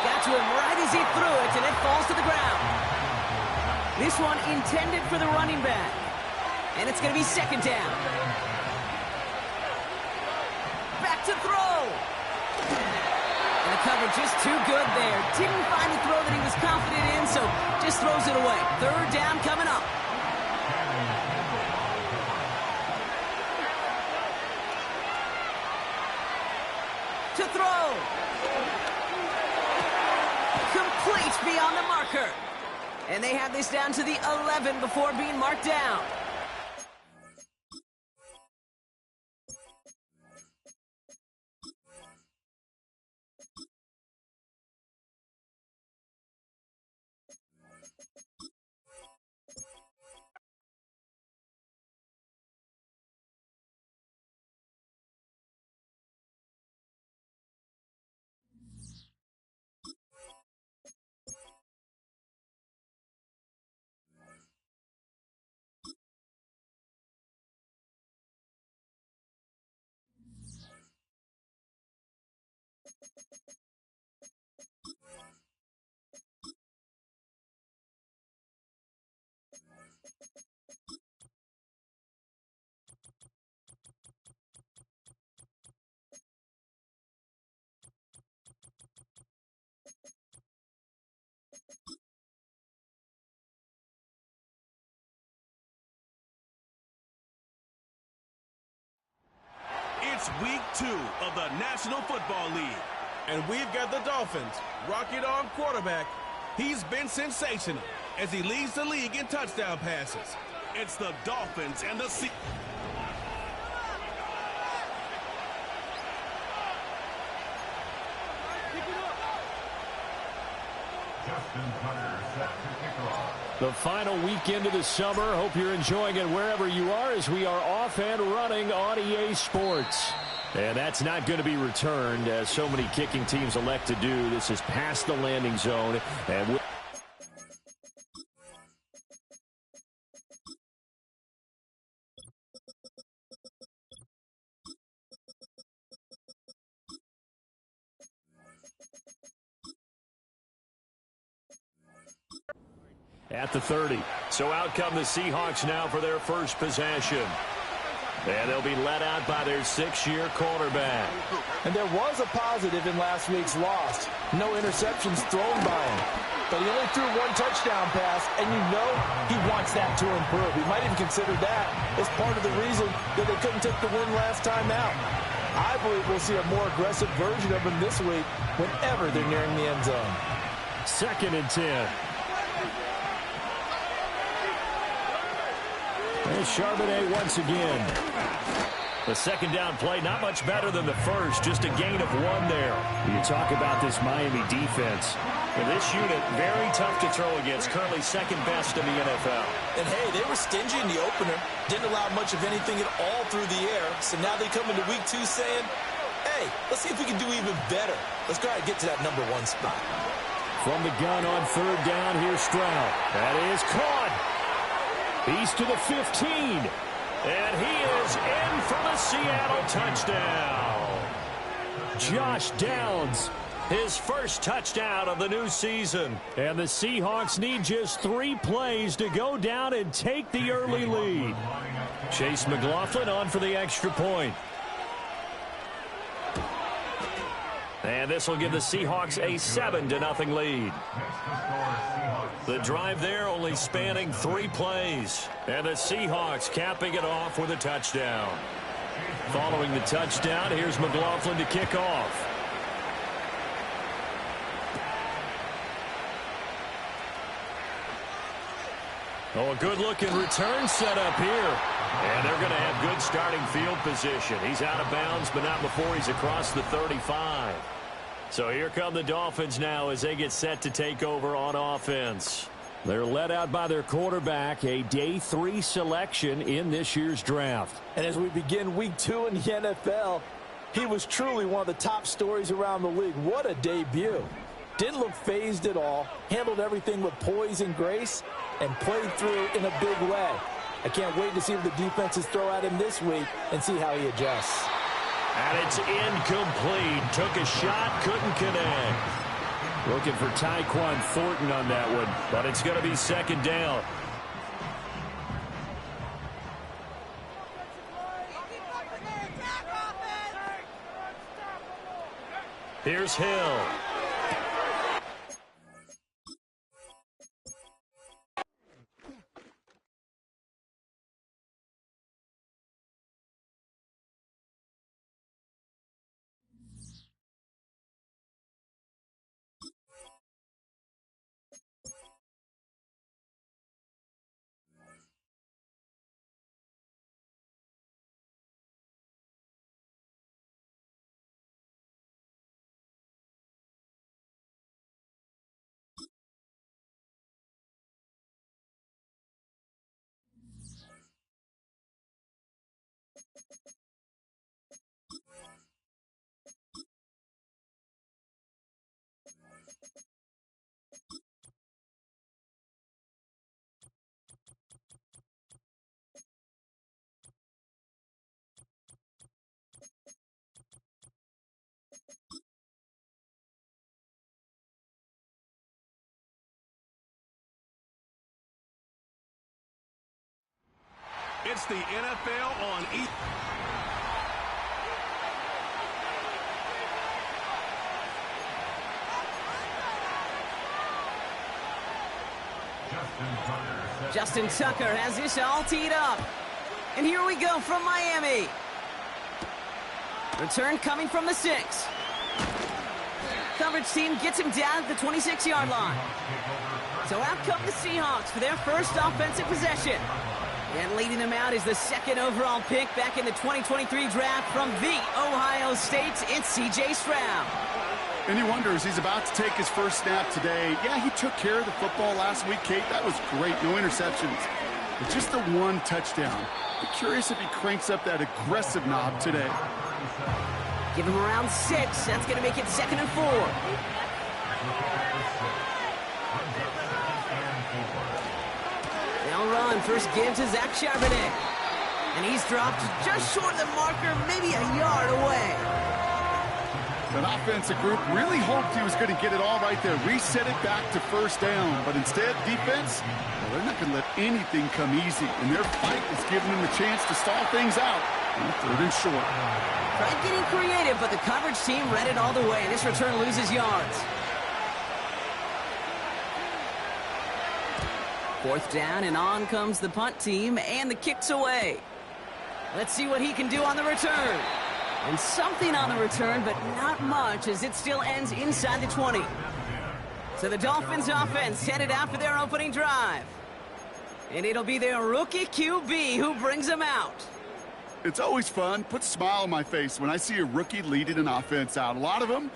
Got to him right as he threw it, and it falls to the ground. This one intended for the running back. And it's going to be 2nd down. Back to throw. And the coverage just too good there. Didn't find the throw that he was confident in, so just throws it away. 3rd down coming up. To throw. Complete beyond the marker. And they have this down to the 11 before being marked down. It's week 2 of the National Football League. And we've got the Dolphins. Rocket Arm quarterback. He's been sensational as he leads the league in touchdown passes. It's the Dolphins and the Justin Tucker set to kick off. The final weekend of the summer. Hope you're enjoying it wherever you are as we are off and running on EA Sports. And that's not going to be returned as so many kicking teams elect to do. This is past the landing zone. And at the 30. So out come the Seahawks now for their first possession. And they'll be led out by their 6-year quarterback. And there was a positive in last week's loss. No interceptions thrown by him. But he only threw one touchdown pass, and you know he wants that to improve. He might even consider that as part of the reason that they couldn't take the win last time out. I believe we'll see a more aggressive version of him this week whenever they're nearing the end zone. 2nd and 10. There's Charbonnet once again. The second down play, not much better than the first, just a gain of 1 there. You talk about this Miami defense. And this unit, very tough to throw against, currently 2nd best in the NFL. And hey, they were stingy in the opener, didn't allow much of anything at all through the air. So now they come into week 2 saying, hey, let's see if we can do even better. Let's try to get to that number 1 spot. From the gun on 3rd down, here's Stroud. That is caught. He's to the 15. And he is in for the Seattle touchdown. Josh Downs, his first touchdown of the new season. And the Seahawks need just 3 plays to go down and take the early lead. Chase McLaughlin on for the extra point. And this will give the Seahawks a 7-0 lead. The drive there only spanning 3 plays. And the Seahawks capping it off with a touchdown. Following the touchdown, here's McLaughlin to kick off. Oh, a good-looking return set up here. And they're going to have good starting field position. He's out of bounds, but not before he's across the 35. So here come the Dolphins now as they get set to take over on offense. They're led out by their quarterback, a day 3 selection in this year's draft. And as we begin week 2 in the NFL, he was truly one of the top stories around the league. What a debut. Didn't look phased at all, handled everything with poise and grace, and played through in a big way. I can't wait to see what the defenses throw at him this week and see how he adjusts. And it's incomplete. Took a shot, couldn't connect. Looking for Tyquan Thornton on that one, but it's going to be 2nd down. Here's Hill. It's the NFL on E! Justin Tucker has this all teed up. And here we go from Miami. Return coming from the 6. Coverage team gets him down at the 26-yard line. So out come the Seahawks for their first offensive possession. And leading them out is the 2nd overall pick back in the 2023 draft from the Ohio State. It's C.J. Stroud. And he wonders, he's about to take his first snap today. Yeah, he took care of the football last week, Kate. That was great. No interceptions. But just the 1 touchdown. I'm curious if he cranks up that aggressive knob today. Give him around 6. That's going to make it 2nd and 4. They'll run. First give to Zach Charbonnet. And he's dropped just short of the marker, maybe a yard away. That offensive group really hoped he was going to get it all right there, reset it back to first down. But instead, defense, well, they're not going to let anything come easy. And their fight is giving them a chance to stall things out. And third and short. Tried getting creative, but the coverage team read it all the way. This return loses yards. Fourth down, and on comes the punt team, and the kick's away. Let's see what he can do on the return. And something on the return, but not much, as it still ends inside the 20. So the Dolphins offense headed out for their opening drive. And it'll be their rookie QB who brings them out. It's always fun, puts a smile on my face when I see a rookie leading an offense out. A lot of them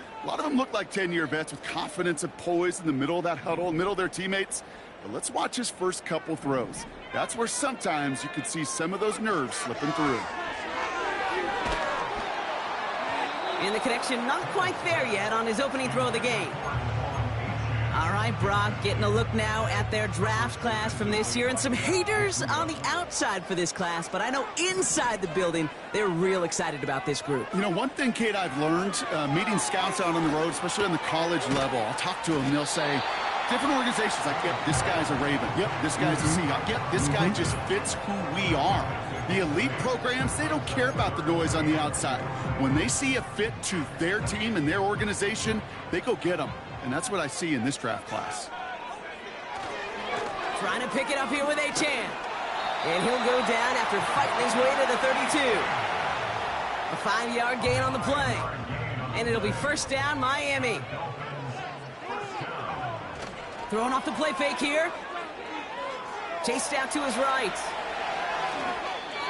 look like 10-year vets with confidence and poise in the middle of that huddle, in the middle of their teammates. But let's watch his first couple throws. That's where sometimes you could see some of those nerves slipping through. And the connection not quite there yet on his opening throw of the game. All right, Brock, getting a look now at their draft class from this year, and some haters on the outside for this class, but I know inside the building, they're real excited about this group. You know, one thing, Kate, I've learned, meeting scouts out on the road, especially on the college level, I'll talk to them, and they'll say, different organizations, like, yep, this guy's a Raven. Yep, this guy's a Seahawk. Yep, this guy just fits who we are. The elite programs, they don't care about the noise on the outside. When they see a fit to their team and their organization, they go get them. And that's what I see in this draft class. Trying to pick it up here with Achane. And he'll go down after fighting his way to the 32. A 5-yard gain on the play. And it'll be first down, Miami. Throwing off the play fake here. Chased out to his right.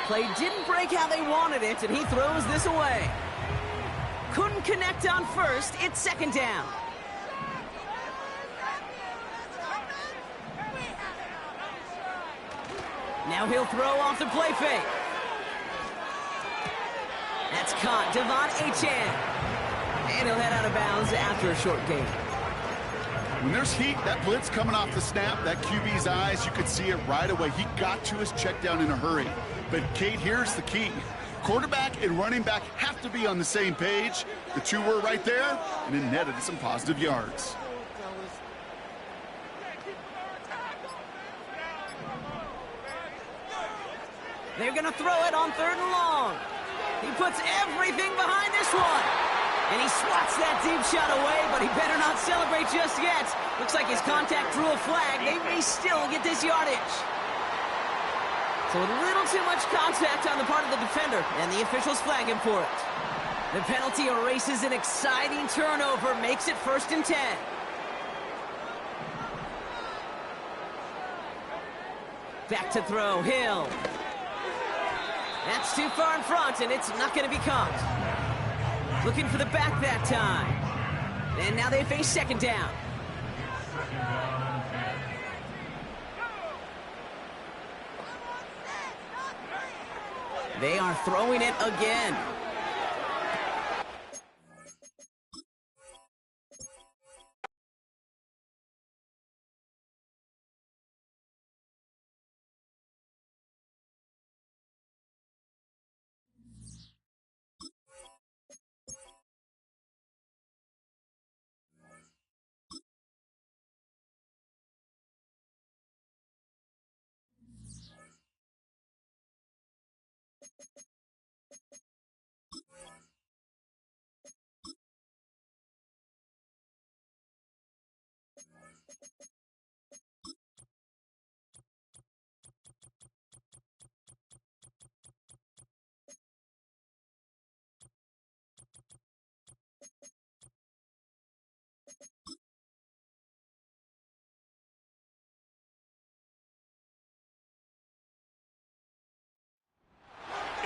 Play didn't break how they wanted it, and he throws this away. Couldn't connect on first. It's second down. Now he'll throw off the play fake. That's caught. Devon Achane. And he'll head out of bounds after a short gain. When there's heat, that blitz coming off the snap, that QB's eyes, you could see it right away. He got to his check down in a hurry. But, Kate, here's the key. Quarterback and running back have to be on the same page. The two were right there, and it netted some positive yards. They're going to throw it on third and long. He puts everything behind this one. And he swats that deep shot away, but he better not celebrate just yet. Looks like his contact drew a flag. They may still get this yardage. So a little too much contact on the part of the defender, and the officials flag him for it. The penalty erases an exciting turnover, makes it first and 10. Back to throw, Hill. That's too far in front, and it's not going to be caught. Looking for the back that time. And now they face second down. They are throwing it again.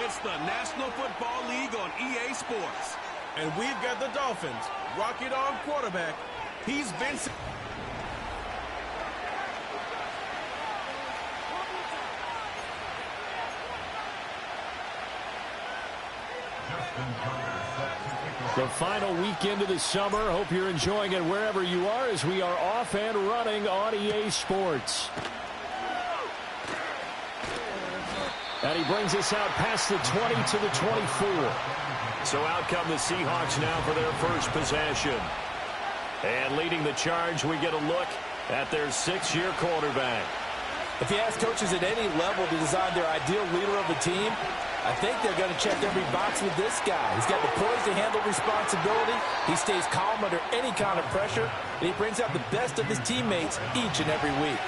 It's the National Football League on EA Sports. And we've got the Dolphins. Rocket Arm quarterback. He's been... The final weekend of the summer. Hope you're enjoying it wherever you are as we are off and running on EA Sports. And he brings us out past the 20 to the 24. So out come the Seahawks now for their first possession. And leading the charge, we get a look at their 6th-year quarterback. If you ask coaches at any level to design their ideal leader of the team, I think they're going to check every box with this guy. He's got the poise to handle responsibility. He stays calm under any kind of pressure, and he brings out the best of his teammates each and every week.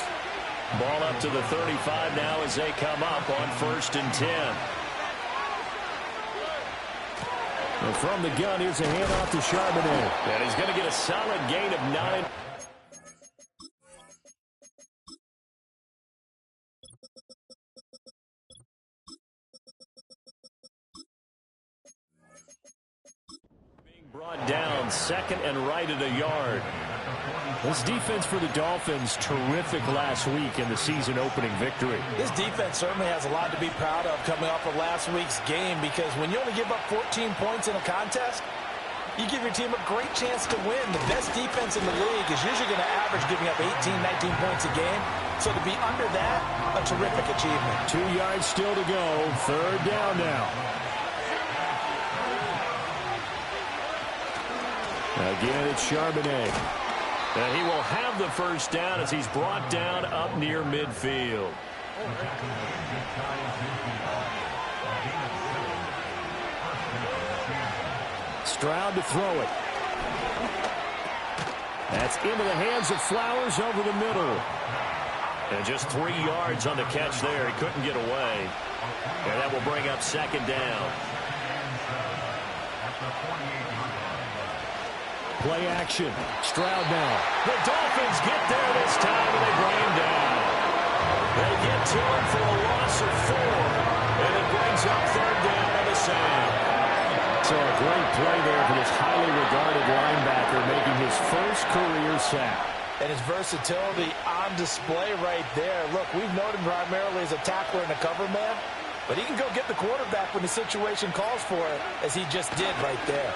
Ball up to the 35 now as they come up on 1st and 10. And from the gun, here's a handoff to Charbonnet. And he's going to get a solid gain of 9. Being brought down, 2nd and right at a yard. This defense for the Dolphins, terrific last week in the season-opening victory. This defense certainly has a lot to be proud of coming off of last week's game, because when you only give up 14 points in a contest, you give your team a great chance to win. The best defense in the league is usually going to average giving up 18, 19 points a game. So to be under that, a terrific achievement. 2 yards still to go. 3rd down now. Again, it's Charbonnet. And he will have the first down as he's brought down up near midfield. Stroud to throw it. That's into the hands of Flowers over the middle. And just 3 yards on the catch there. He couldn't get away. And that will bring up 2nd down. Play action. Stroud now. The Dolphins get there this time, and they bring him down. They get to him for a loss of 4, and it brings up 3rd down on the sand. So a great play there for this highly regarded linebacker, making his first career sack. And his versatility on display right there. Look, we've known him primarily as a tackler and a cover man, but he can go get the quarterback when the situation calls for it, as he just did right there.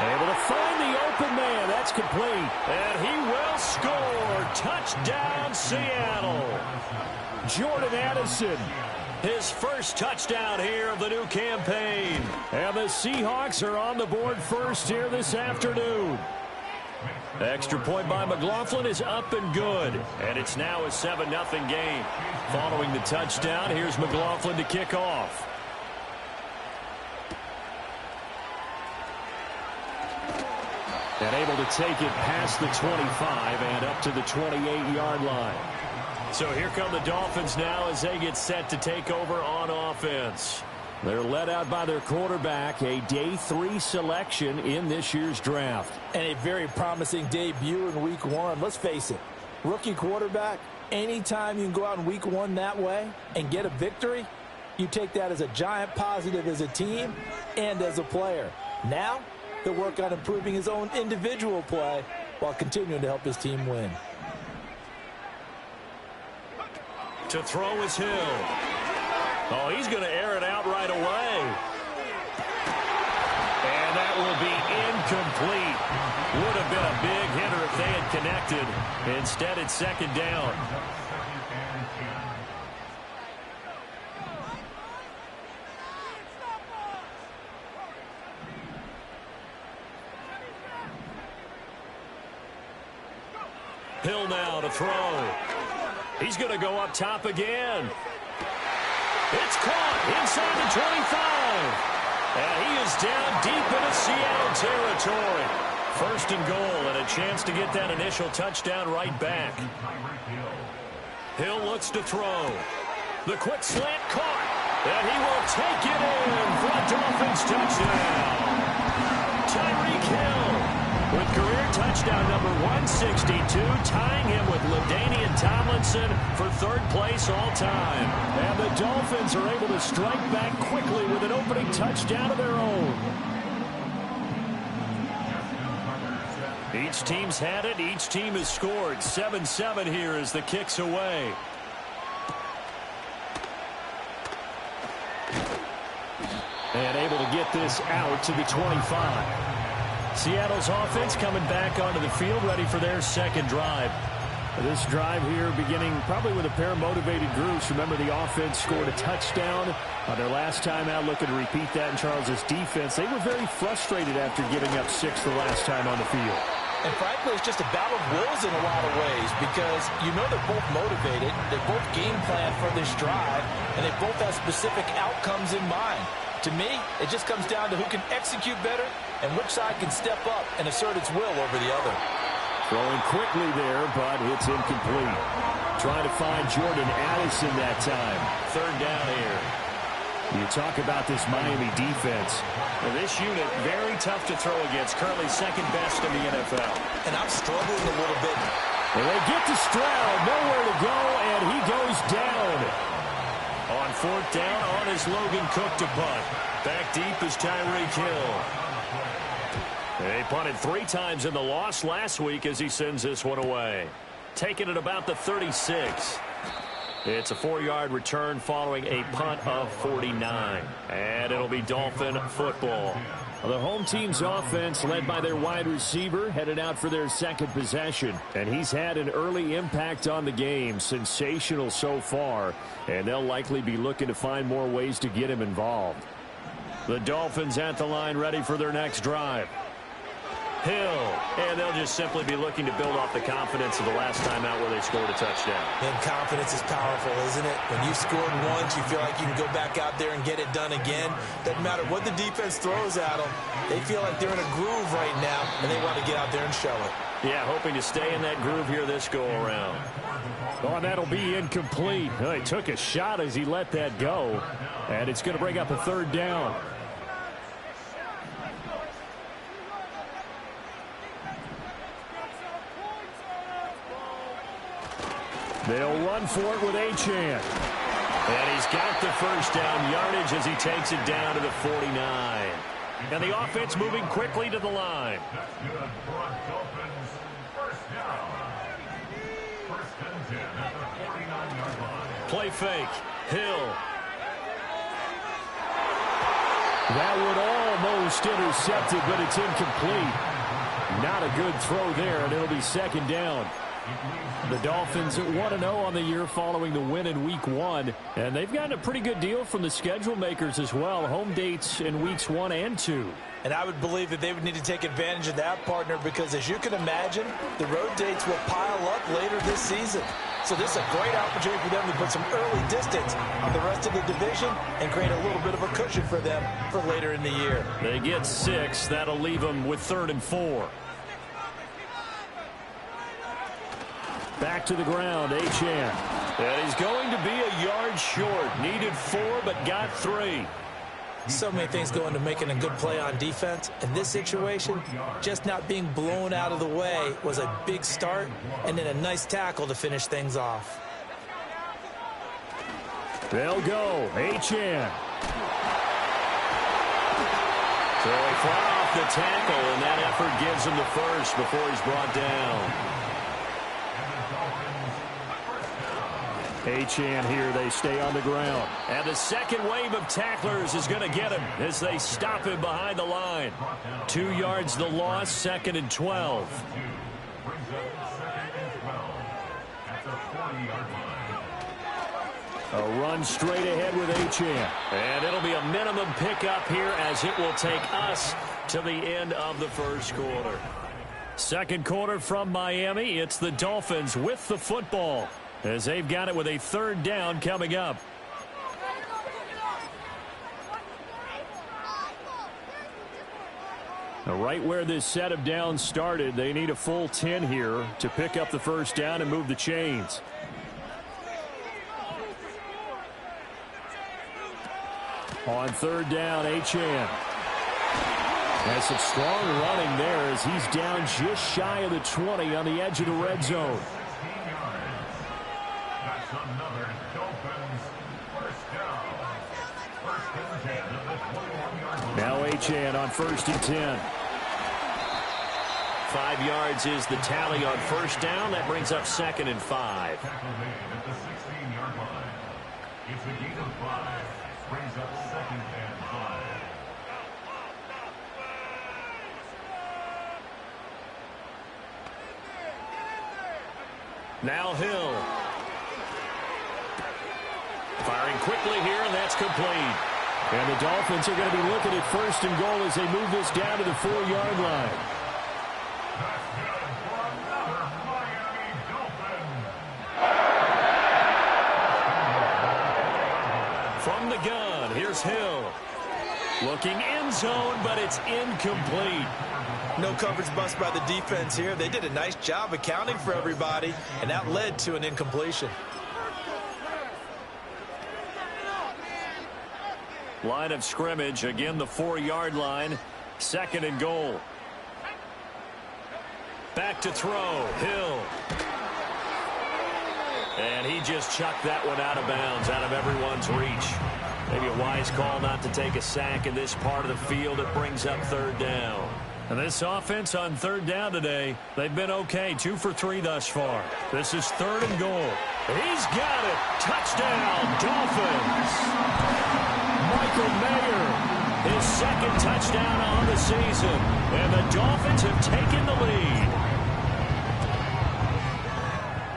Able to find the open man. That's complete. And he will score. Touchdown, Seattle. Jordan Addison, his first touchdown here of the new campaign. And the Seahawks are on the board first here this afternoon. Extra point by McLaughlin is up and good. And it's now a 7-0 game. Following the touchdown, here's McLaughlin to kick off. And able to take it past the 25 and up to the 28-yard line. So here come the Dolphins now as they get set to take over on offense. They're led out by their quarterback, a day 3 selection in this year's draft. And a very promising debut in week 1. Let's face it, rookie quarterback, anytime you can go out in week 1 that way and get a victory, you take that as a giant positive as a team and as a player. Now, he'll work on improving his own individual play while continuing to help his team win. To throw is Hill. Oh, he's going to air it out right away. And that will be incomplete. Would have been a big hitter if they had connected. Instead, it's 2nd down. Hill now to throw. He's going to go up top again. It's caught inside the 25. And he is down deep into Seattle territory. 1st and goal and a chance to get that initial touchdown right back. Hill looks to throw. The quick slant caught. And he will take it in for a Dolphins touchdown. Tyreek Hill with career touchdown number 162, tying him with LaDainian Tomlinson for 3rd place all time. And the Dolphins are able to strike back quickly with an opening touchdown of their own. Each team's had it. Each team has scored. 7-7 here as the kick's away. And able to get this out to the 25. Seattle's offense coming back onto the field, ready for their 2nd drive. This drive here beginning probably with a pair of motivated groups. Remember, the offense scored a touchdown on their last time out, looking to repeat that in Charles' defense. They were very frustrated after giving up 6 the last time on the field. And frankly, it's just a battle of wills in a lot of ways because you know they're both motivated, they both game plan for this drive, and they both have specific outcomes in mind. To me, it just comes down to who can execute better and which side can step up and assert its will over the other. Throwing quickly there, but it's incomplete. Trying to find Jordan Addison that time. Third down here. You talk about this Miami defense. Well, this unit, very tough to throw against. Currently second best in the NFL. And I'm struggling a little bit. And they get to Stroud. Nowhere to go, and he goes down. On fourth down, on is Logan Cook to punt. Back deep is Tyreek Hill. They punted 3 times in the loss last week as he sends this one away. Taking it about the 36. It's a 4-yard return following a punt of 49. And it'll be Dolphin football. The home team's offense, led by their wide receiver, headed out for their second possession. And he's had an early impact on the game. Sensational so far. And they'll likely be looking to find more ways to get him involved. The Dolphins at the line, ready for their next drive. Hill, and they'll just simply be looking to build off the confidence of the last time out where they scored a touchdown. And confidence is powerful, isn't it? When you've scored once, you feel like you can go back out there and get it done again. Doesn't matter what the defense throws at them. They feel like they're in a groove right now, and they want to get out there and show it. Yeah, hoping to stay in that groove here this go-around. Oh, that'll be incomplete. He took a shot as he let that go, and it's going to bring up a third down. They'll run for it with Achane. And he's got the first down yardage as he takes it down to the 49. And the offense moving quickly to the line. That's good for a Dolphins first down. First and 10 at the 49-yard line. Play fake. Hill. That would almost intercepted, but it's incomplete. Not a good throw there, and it'll be second down. The Dolphins 1-0 on the year following the win in Week 1. And they've gotten a pretty good deal from the schedule makers as well. Home dates in Weeks 1 and 2. And I would believe that they would need to take advantage of that, partner, because as you can imagine, the road dates will pile up later this season. So this is a great opportunity for them to put some early distance on the rest of the division and create a little bit of a cushion for them for later in the year. They get 6. That'll leave them with 3rd and 4. Back to the ground, Achane. And he's going to be a yard short. Needed 4, but got 3. So many things go into making a good play on defense. In this situation, just not being blown out of the way was a big start, and then a nice tackle to finish things off. They'll go. Achane. So he fought off the tackle, and that effort gives him the first before he's brought down. Achane here, they stay on the ground. And the second wave of tacklers is going to get him as they stop him behind the line. 2 yards the loss, 2nd and 12. A run straight ahead with Achane. And it'll be a minimum pickup here as it will take us to the end of the first quarter. Second quarter from Miami, it's the Dolphins with the football, as they've got it with a 3rd down coming up. Now, right where this set of downs started, they need a full 10 here to pick up the first down and move the chains. On 3rd down, Achane has some strong running there as he's down just shy of the 20 on the edge of the red zone. Another Dolphins first down. First and 10 at the 21-yard line. Now Achane on 1st and 10. 5 yards is the tally on first down. That brings up 2nd and 5. Tackle made at the 16-yard line. It's a gain of 5. Brings up 2nd and 5. Now Hill. Firing quickly here, and that's complete. And the Dolphins are going to be looking at 1st and goal as they move this down to the 4-yard line. That's good for another Miami Dolphin. From the gun, here's Hill. Looking end zone, but it's incomplete. No coverage bust by the defense here. They did a nice job accounting for everybody, and that led to an incompletion. Line of scrimmage, again the 4-yard line. 2nd and goal. Back to throw, Hill. And he just chucked that one out of bounds, out of everyone's reach. Maybe a wise call not to take a sack in this part of the field. It brings up 3rd down. And this offense on 3rd down today, they've been okay. 2 for 3 thus far. This is 3rd and goal. He's got it. Touchdown, Dolphins. Michael Mayer, his 2nd touchdown on the season. And the Dolphins have taken the lead.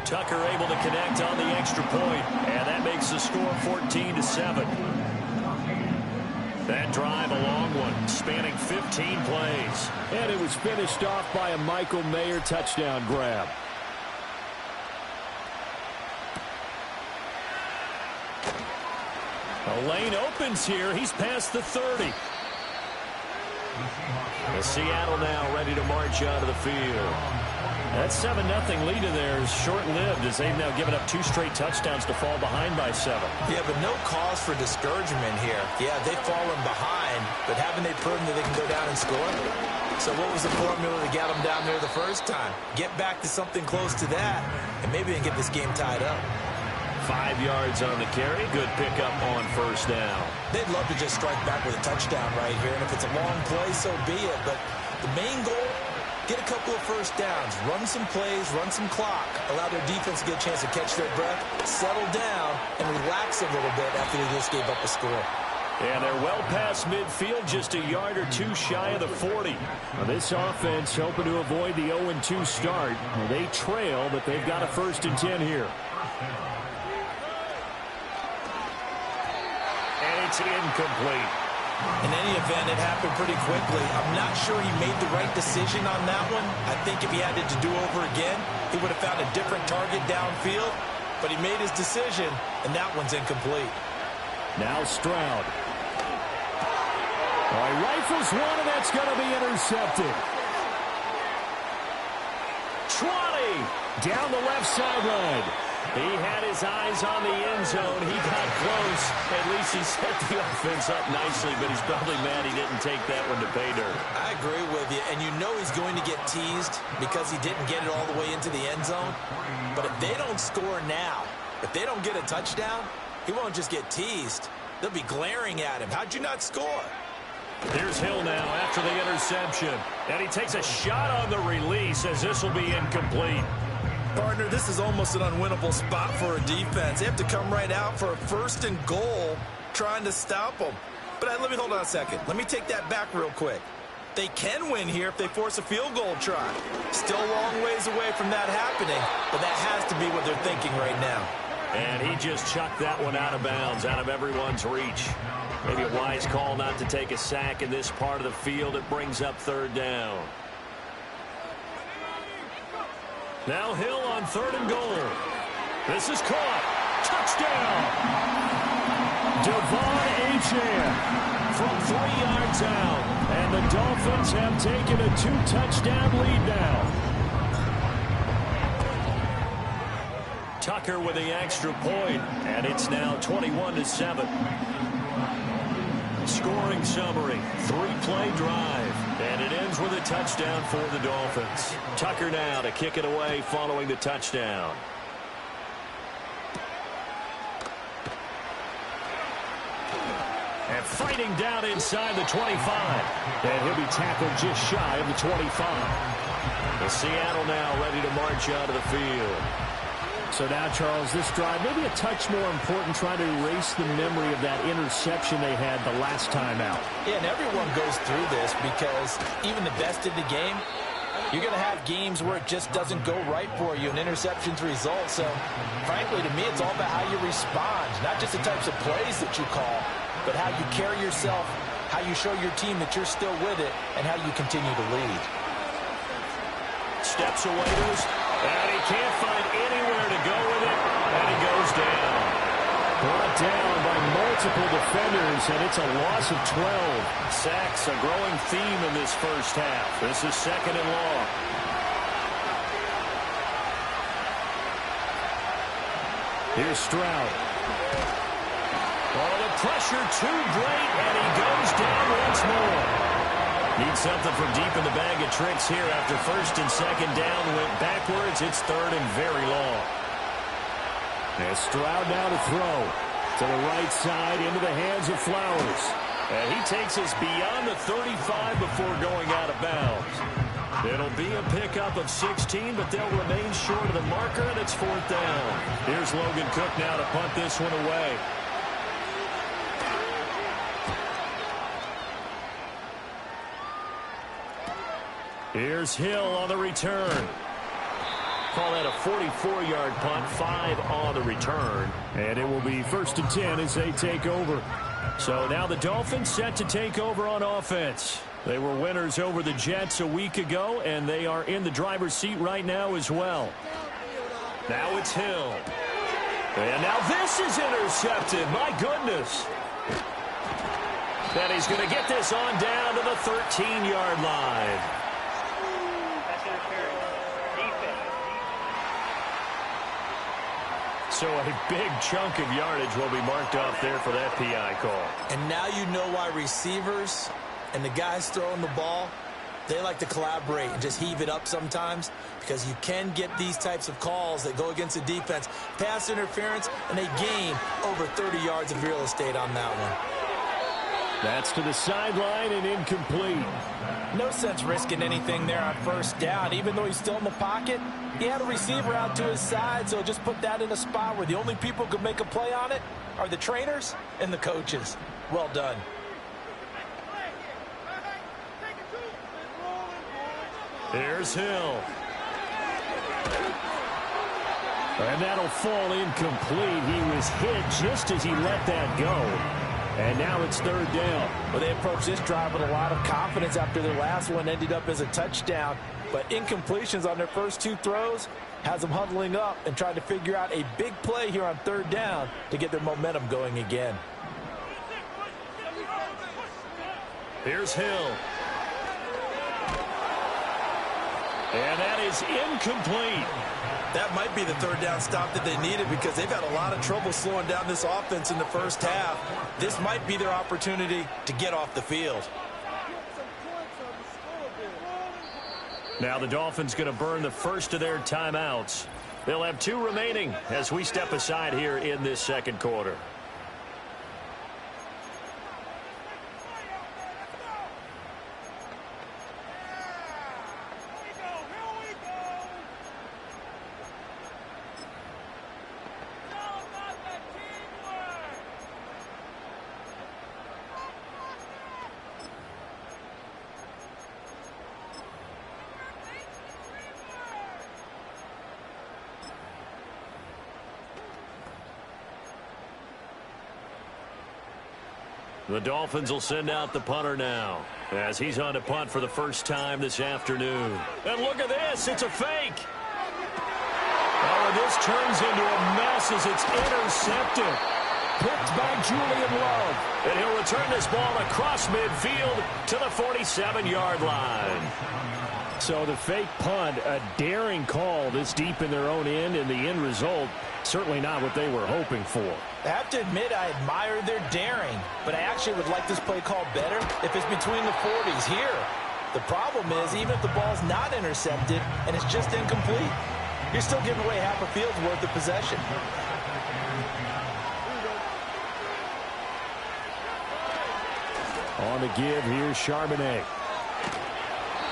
Tucker able to connect on the extra point, and that makes the score 14-7. That drive, a long one, spanning 15 plays. And it was finished off by a Michael Mayer touchdown grab. A lane opens here. He's past the 30. The Seattle now ready to march out of the field. That 7-0 lead of theirs short-lived as they've now given up 2 straight touchdowns to fall behind by 7. Yeah, but no cause for discouragement here. Yeah, they've fallen behind, but haven't they proven that they can go down and score? So what was the formula that got them down there the first time? Get back to something close to that, and maybe they can get this game tied up. 5 yards on the carry. Good pickup on 1st down. They'd love to just strike back with a touchdown right here, and if it's a long play, so be it. But the main goal, get a couple of 1st downs, run some plays, run some clock, allow their defense to get a chance to catch their breath, settle down, and relax a little bit after they just gave up a score. And they're well past midfield, just a yard or 2 shy of the 40. Now this offense hoping to avoid the 0-2 start. Well, they trail, but they've got a 1st and 10 here. And it's incomplete. In any event, it happened pretty quickly. I'm not sure he made the right decision on that one. I think if he had it to do over again, he would have found a different target downfield. But he made his decision, and that one's incomplete. Now Stroud. He rifles one, and that's going to be intercepted. 20 down the left sideline. He had his eyes on the end zone. He got close. At least he set the offense up nicely, but he's probably mad he didn't take that one to pay dirt. I agree with you, and you know he's going to get teased because he didn't get it all the way into the end zone. But if they don't score now, if they don't get a touchdown, he won't just get teased. They'll be glaring at him. How'd you not score? Here's Hill now after the interception. And he takes a shot on the release as this will be incomplete. Partner, this is almost an unwinnable spot for a defense. They have to come right out for a 1st and goal trying to stop them. But let me hold on a second. Let me take that back real quick. They can win here if they force a field goal try. Still a long ways away from that happening, but that has to be what they're thinking right now. And he just chucked that one out of bounds, out of everyone's reach. Maybe a wise call not to take a sack in this part of the field. It brings up 3rd down. Now Hill on 3rd and goal. This is caught. Touchdown! Devon Achane from 3 yards out. And the Dolphins have taken a 2-touchdown lead now. Tucker with the extra point, and it's now 21-7. Scoring summary, 3-play drive, and it ends with a touchdown for the Dolphins. Tucker now to kick it away following the touchdown. And fighting down inside the 25. And he'll be tackled just shy of the 25. The Seattle now ready to march out of the field. So now, Charles, this drive maybe a touch more important, trying to erase the memory of that interception they had the last time out. Yeah, and everyone goes through this because even the best in the game, You're going to have games where it just doesn't go right for you and interceptions result. So, frankly, to me, it's all about how you respond, not just the types of plays that you call, but how you carry yourself, how you show your team that you're still with it, and how you continue to lead. Steps away to his, and he can't find anywhere to go with it, and he goes down. Brought down by multiple defenders, and it's a loss of 12. Sacks, a growing theme in this first half. This is 2nd and long. Here's Stroud. Oh, the pressure too great, and he goes down once more. Needs something from deep in the bag of tricks here after 1st and 2nd down. Went backwards. It's 3rd and very long. And Stroud now to throw. To the right side, into the hands of Flowers. And he takes us beyond the 35 before going out of bounds. It'll be a pickup of 16, but they'll remain short of the marker, and it's 4th down. Here's Logan Cook now to punt this one away. Here's Hill on the return. Call that a 44-yard punt, 5 on the return. And it will be 1st and 10 as they take over. So now the Dolphins set to take over on offense. They were winners over the Jets a week ago, and they are in the driver's seat right now as well. Now it's Hill. And now this is intercepted. My goodness. And he's going to get this on down to the 13-yard line. So a big chunk of yardage will be marked off there for that PI call. And now you know why receivers and the guys throwing the ball, they like to collaborate and just heave it up sometimes, because you can get these types of calls that go against the defense. Pass interference, and they gain over 30 yards of real estate on that one. That's to the sideline and incomplete. No sense risking anything there on 1st down. Even though he's still in the pocket, he had a receiver out to his side, so just put that in a spot where the only people who could make a play on it are the trainers and the coaches. Well done. Here's Hill. And that'll fall incomplete. He was hit just as he let that go. And now it's 3rd down. Well, they approached this drive with a lot of confidence after their last one ended up as a touchdown. But incompletions on their first 2 throws has them huddling up and trying to figure out a big play here on 3rd down to get their momentum going again. Here's Hill. And that is incomplete. That might be the 3rd down stop that they needed, because they've had a lot of trouble slowing down this offense in the first half. This might be their opportunity to get off the field. Now the Dolphins going to burn the first of their timeouts. They'll have 2 remaining as we step aside here in this 2nd quarter. The Dolphins will send out the punter now as he's on to punt for the first time this afternoon. And look at this. It's a fake. Oh, and this turns into a mess as it's intercepted. Picked by Julian Love. And he'll return this ball across midfield to the 47-yard line. So the fake punt, a daring call this deep in their own end, and the end result, certainly not what they were hoping for. I have to admit, I admire their daring, but I actually would like this play called better if it's between the 40s here. The problem is, even if the ball's not intercepted and it's just incomplete, you're still giving away half a field's worth of possession. On the give, here's Charbonnet.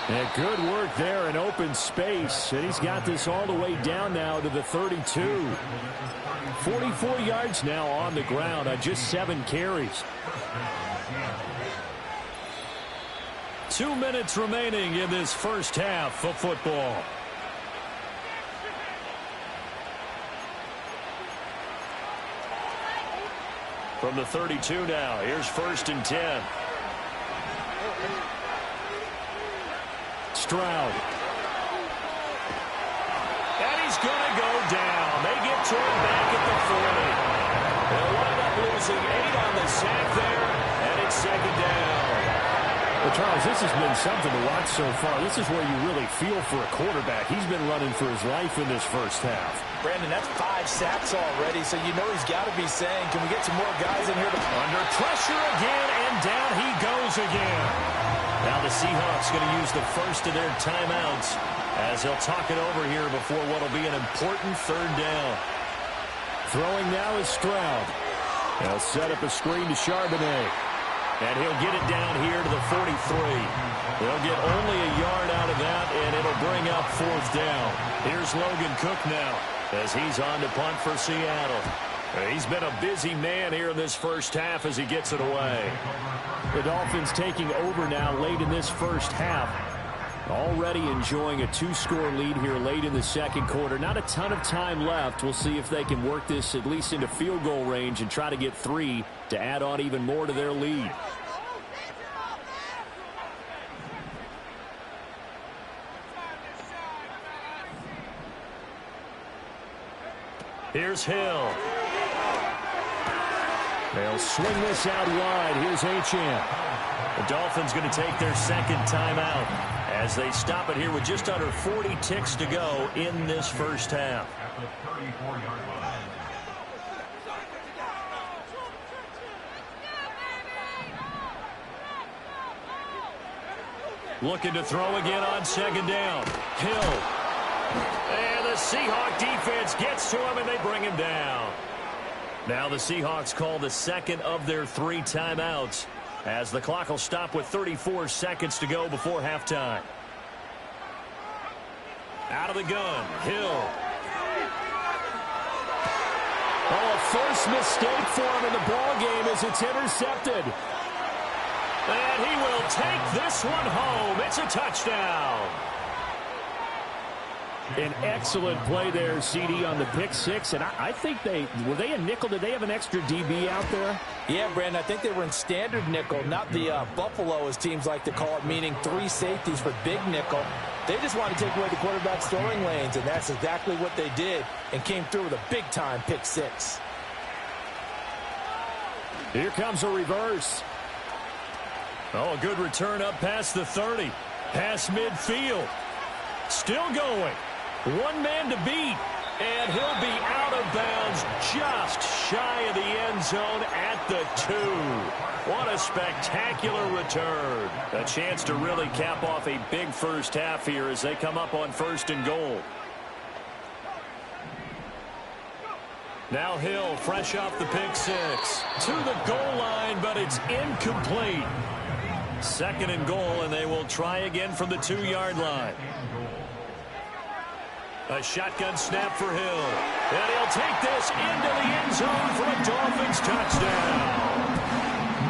And good work there in open space. And he's got this all the way down now to the 32. 44 yards now on the ground on just 7 carries. 2 minutes remaining in this first half of football. From the 32 now, here's 1st and 10. Stroud. And he's going to go down. They get to him back at the 40. They'll wind up losing 8 on the sack there, and it's 2nd down. Well, Charles, this has been something to watch so far. This is where you really feel for a quarterback. He's been running for his life in this first half. Brandon, that's 5 sacks already, so you know he's got to be saying, can we get some more guys in here? Under pressure again, and down he goes again. Now the Seahawks going to use the first of their timeouts as they'll talk it over here before what will be an important 3rd down. Throwing now is Stroud. They'll set up a screen to Charbonnet. And he'll get it down here to the 43. They'll get only a yard out of that, and it'll bring up 4th down. Here's Logan Cook now as he's on to punt for Seattle. He's been a busy man here in this first half as he gets it away. The Dolphins taking over now late in this first half. Already enjoying a 2-score lead here late in the 2nd quarter. Not a ton of time left. We'll see if they can work this at least into field goal range and try to get 3 to add on even more to their lead. Here's Hill. They'll swing this out wide. Here's Achane. The Dolphins going to take their 2nd timeout as they stop it here with just under 40 ticks to go in this first half. At the 34-yard line. Looking to throw again on 2nd down. Hill. And the Seahawk defense gets to him, and they bring him down. Now the Seahawks call the 2nd of their 3 timeouts as the clock will stop with 34 seconds to go before halftime. Out of the gun, Hill. Oh, a first mistake for him in the ball game as it's intercepted. And he will take this one home. It's a touchdown. An excellent play there, CD, on the pick 6. And I think were they a nickel? Did they have an extra DB out there? Yeah, Brandon, I think they were in standard nickel, not the Buffalo, as teams like to call it, meaning 3 safeties for big nickel. They just wanted to take away the quarterback's throwing lanes, and that's exactly what they did and came through with a big-time pick 6. Here comes a reverse. Oh, a good return up past the 30. Past midfield. Still going. 1 man to beat. And he'll be out of bounds just shy of the end zone at the 2. What a spectacular return. A chance to really cap off a big first half here as they come up on 1st and goal. Now Hill, fresh off the pick 6. To the goal line, but it's incomplete. 2nd and goal, and they will try again from the 2-yard line. A shotgun snap for Hill. And he'll take this into the end zone for a Dolphins touchdown.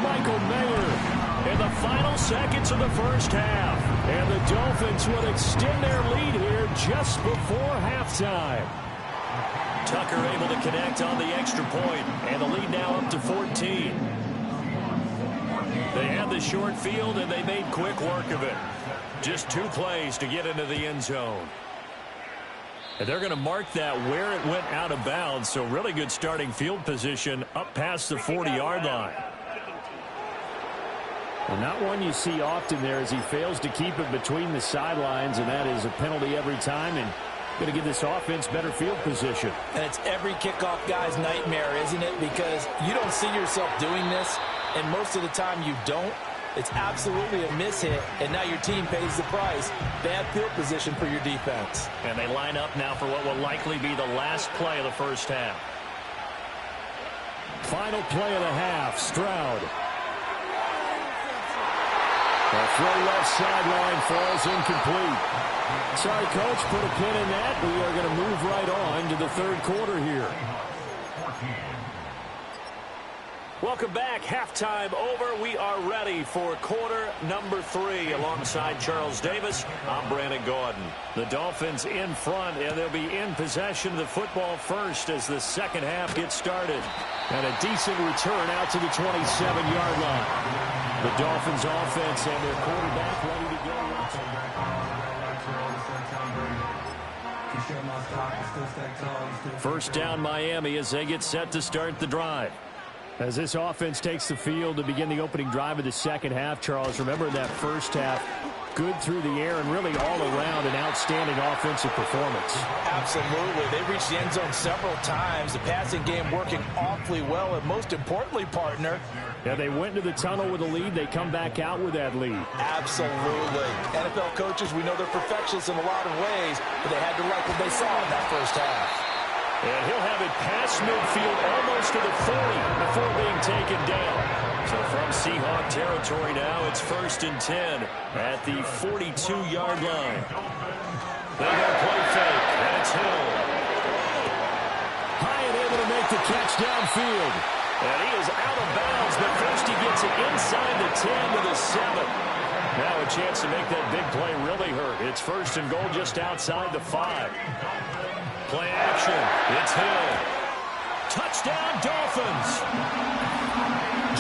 Michael Mayer in the final seconds of the first half. And the Dolphins would extend their lead here just before halftime. Tucker able to connect on the extra point, and the lead now up to 14. They had the short field, and they made quick work of it. Just 2 plays to get into the end zone. And they're going to mark that where it went out of bounds, so really good starting field position up past the 40-yard line. Well, not one you see often there as he fails to keep it between the sidelines, and that is a penalty every time, and going to give this offense better field position. And it's every kickoff guy's nightmare, isn't it? Because you don't see yourself doing this, and most of the time you don't. It's absolutely a mishit, and now your team pays the price. Bad field position for your defense. And they line up now for what will likely be the last play of the first half. Final play of the half, Stroud. The throw left sideline falls incomplete. Sorry, Coach, put a pin in that. We are going to move right on to the 3rd quarter here. Welcome back. Halftime over. We are ready for quarter number 3. Alongside Charles Davis, I'm Brandon Gaudin. The Dolphins in front, and they'll be in possession of the football first as the second half gets started. And a decent return out to the 27-yard line. The Dolphins offense and their quarterback ready to go. First down Miami as they get set to start the drive. As this offense takes the field to begin the opening drive of the second half, Charles, remember that first half, good through the air and really all around an outstanding offensive performance. Absolutely. They reached the end zone several times. The passing game working awfully well, and most importantly, partner. Yeah, they went into the tunnel with a lead. They come back out with that lead. Absolutely. NFL coaches, we know they're perfectionists in a lot of ways, but they had to like what they saw in that first half. And he'll have it past midfield almost to the 40 before being taken down. So from Seahawk territory now, it's 1st and 10 at the 42-yard line. They got a play fake, and it's Hill. Hyatt able to make the catch downfield. And he is out of bounds, but first he gets it inside the 10 to the 7. Now a chance to make that big play really hurt. It's 1st and goal just outside the 5. Play action. It's Hill. Touchdown, Dolphins.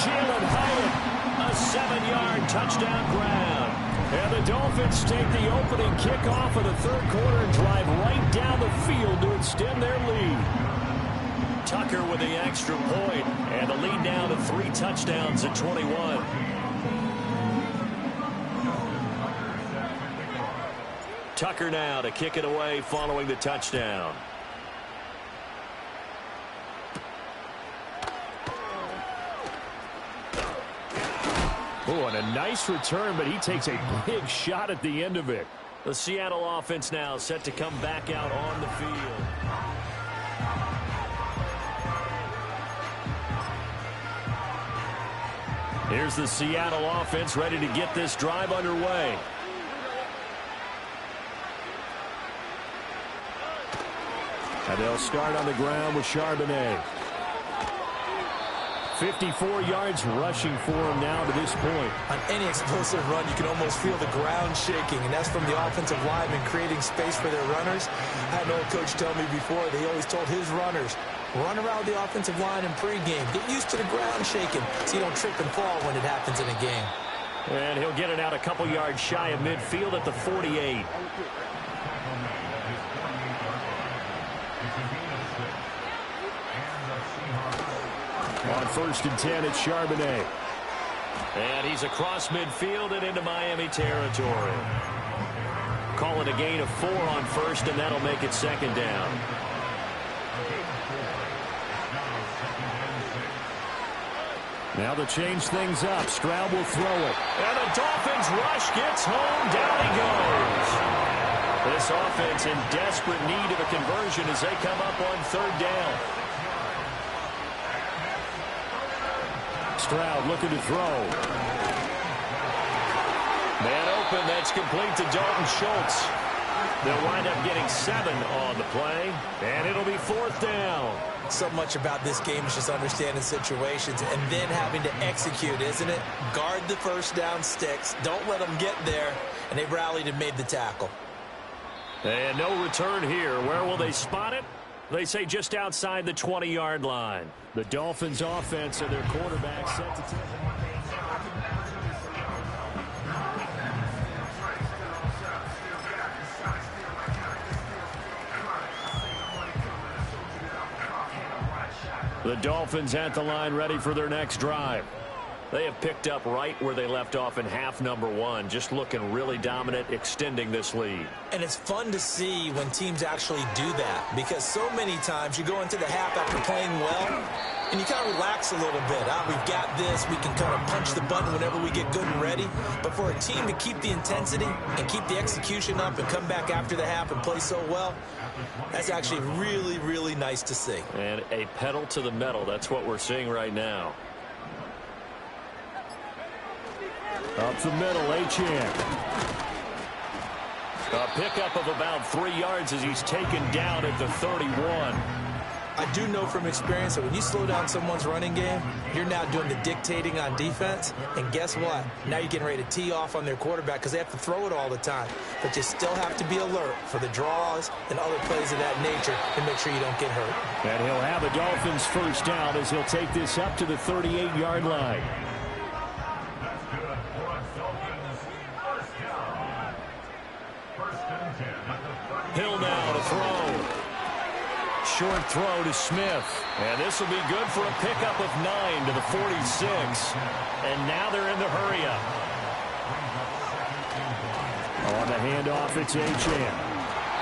Jalen Hyatt, a 7-yard touchdown grab. And the Dolphins take the opening kickoff of the third quarter and drive right down the field to extend their lead. Tucker with the extra point, and the lead now to 3 touchdowns at 21. Tucker now to kick it away following the touchdown. Oh, and a nice return, but he takes a big shot at the end of it. The Seattle offense now set to come back out on the field. Here's the Seattle offense ready to get this drive underway. And they'll start on the ground with Charbonnet. 54 yards rushing for him now to this point. On any explosive run, you can almost feel the ground shaking, and that's from the offensive linemen creating space for their runners. I had an old coach tell me before, they always told his runners, run around the offensive line in pregame. Get used to the ground shaking so you don't trip and fall when it happens in a game. And he'll get it out a couple yards shy of midfield at the 48. On 1st and 10, it's Charbonnet. And he's across midfield and into Miami territory. Call it a gain of 4 on 1st, and that'll make it 2nd down. Now to change things up, Stroud will throw it. And the Dolphins rush gets home. Down he goes. This offense in desperate need of a conversion as they come up on 3rd down. Stroud looking to throw. Man open, that's complete to Dalton Schultz. They'll wind up getting 7 on the play, and it'll be 4th down. So much about this game is just understanding situations and then having to execute, isn't it? Guard the first down sticks. Don't let them get there, and they rallied and made the tackle. And no return here. Where will they spot it? They say just outside the 20-yard line. The Dolphins offense and their quarterback set to take. The Dolphins at the line ready for their next drive. They have picked up right where they left off in half number 1, just looking really dominant, extending this lead. And it's fun to see when teams actually do that, because so many times you go into the half after playing well, and you kind of relax a little bit. We've got this. We can kind of punch the button whenever we get good and ready. But for a team to keep the intensity and keep the execution up and come back after the half and play so well, that's actually really, really nice to see. And a pedal to the metal. That's what we're seeing right now. Up the middle, Achane. A pickup of about 3 yards as he's taken down at the 31. I do know from experience that when you slow down someone's running game, you're now doing the dictating on defense. And guess what? Now you're getting ready to tee off on their quarterback because they have to throw it all the time. But you still have to be alert for the draws and other plays of that nature to make sure you don't get hurt. And he'll have a Dolphins first down as he'll take this up to the 38-yard line. That's good for a Dolphins first down. First and 10 at the 30. Hill now to throw. Short throw to Smith. And this will be good for a pickup of 9 to the 46. And now they're in the hurry-up. On the handoff, it's Achane.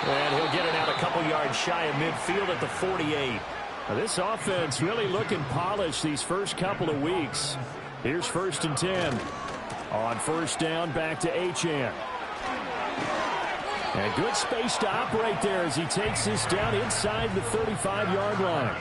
And he'll get it out a couple yards shy of midfield at the 48. Now, this offense really looking polished these first couple of weeks. Here's first and 10. On first down, back to Achane. And good space to operate there as he takes this down inside the 35-yard line.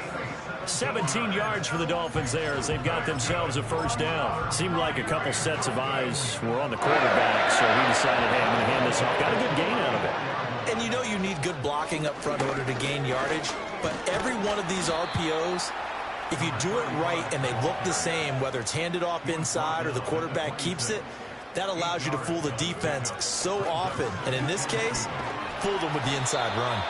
17 yards for the Dolphins there as they've got themselves a first down. Seemed like a couple sets of eyes were on the quarterback, so he decided, hey, I'm going to hand this off. Got a good gain out of it. And you know you need good blocking up front in order to gain yardage. But every one of these RPOs, if you do it right and they look the same, whether it's handed off inside or the quarterback keeps it, that allows you to fool the defense so often. And in this case, fooled them with the inside run.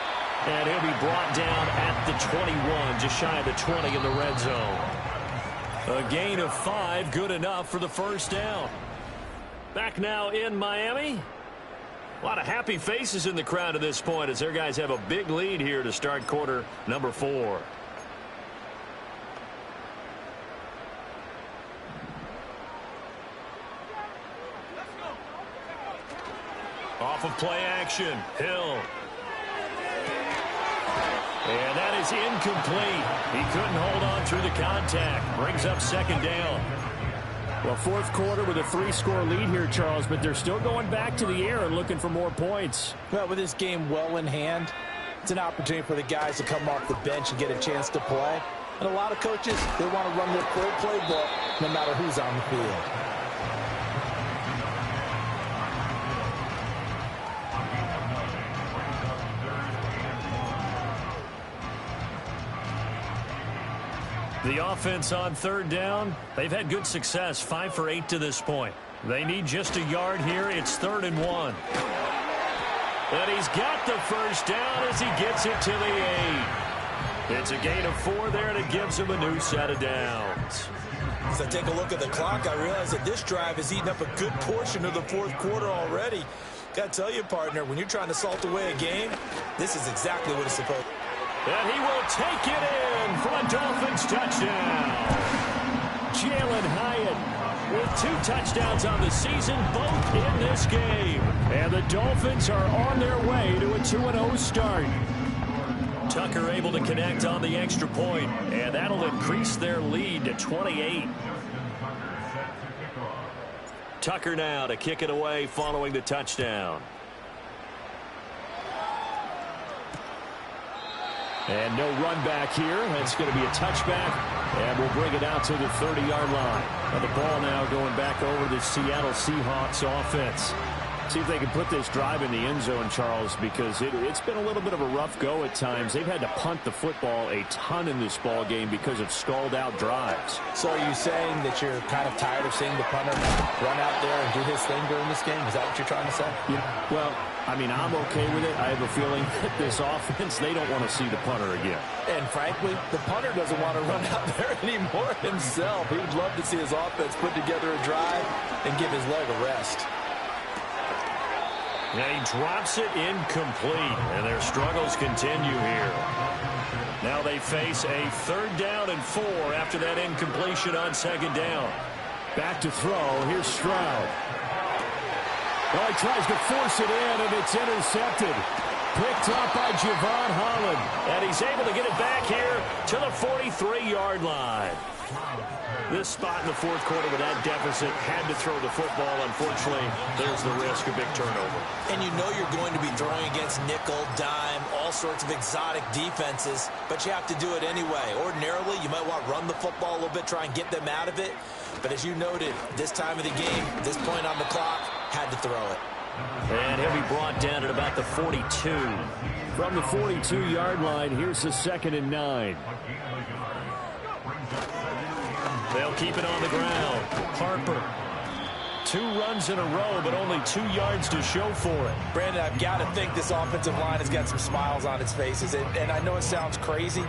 And he'll be brought down at the 21, just shy of the 20 in the red zone. A gain of 5, good enough for the first down. Back now in Miami. A lot of happy faces in the crowd at this point as their guys have a big lead here to start quarter number 4. Off of play action, Hill. And that is incomplete. He couldn't hold on through the contact. Brings up second down. Well, fourth quarter with a 3-score lead here, Charles, but they're still going back to the air and looking for more points. Well, with this game well in hand, it's an opportunity for the guys to come off the bench and get a chance to play. And a lot of coaches, they want to run their full playbook no matter who's on the field. The offense on third down, they've had good success, 5 for 8 to this point. They need just a yard here. It's 3rd and 1. And he's got the first down as he gets it to the 8. It's a gain of 4 there, and it gives him a new set of downs. As I take a look at the clock, I realize that this drive has eaten up a good portion of the fourth quarter already. Got to tell you, partner, when you're trying to salt away a game, this is exactly what it's supposed to be. And he will take it in for a Dolphins touchdown. Jalen Hyatt with 2 touchdowns on the season, both in this game. And the Dolphins are on their way to a 2-0 start. Tucker able to connect on the extra point, and that'll increase their lead to 28. Tucker now to kick it away following the touchdown. And no run back here. That's going to be a touchback, and we'll bring it out to the 30-yard line. And the ball now going back over the Seattle Seahawks offense. See if they can put this drive in the end zone, Charles, because it's been a little bit of a rough go at times. They've had to punt the football a ton in this ball game because of stalled-out drives. So are you saying that you're kind of tired of seeing the punter run out there and do his thing during this game? Is that what you're trying to say? Yeah. Well, I mean, I'm okay with it. I have a feeling that this offense, they don't want to see the punter again. And frankly, the punter doesn't want to run out there anymore himself. He would love to see his offense put together a drive and give his leg a rest. And he drops it incomplete, and their struggles continue here. Now they face a 3rd down and 4 after that incompletion on 2nd down. Back to throw. Here's Stroud. Well, he tries to force it in, and it's intercepted. Picked up by Javon Holland. And he's able to get it back here to the 43-yard line. This spot in the fourth quarter with that deficit, had to throw the football. Unfortunately, there's the risk of big turnover. And you know you're going to be throwing against nickel, dime, all sorts of exotic defenses, but you have to do it anyway. Ordinarily, you might want to run the football a little bit, try and get them out of it. But as you noted, this time of the game, this point on the clock, had to throw it. And he'll be brought down at about the 42. From the 42-yard line, here's the 2nd and 9. They'll keep it on the ground. Harper. 2 runs in a row, but only 2 yards to show for it. Brandon, I've got to think this offensive line has got some smiles on its faces. And I know it sounds crazy,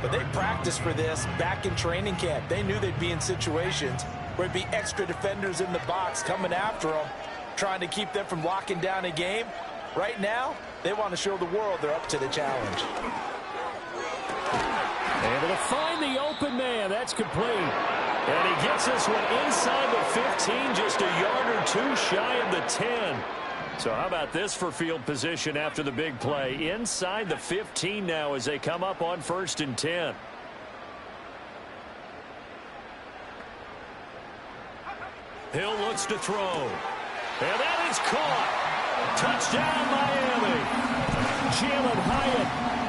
but they practiced for this back in training camp. They knew they'd be in situations where it'd be extra defenders in the box coming after them, trying to keep them from locking down a game. Right now, they want to show the world they're up to the challenge. Able to find the open man. That's complete. And he gets this one inside the 15, just a yard or 2 shy of the 10. So how about this for field position after the big play? Inside the 15 now as they come up on 1st and 10. Hill looks to throw. And that is caught. Touchdown, Miami. Jalen Hyatt,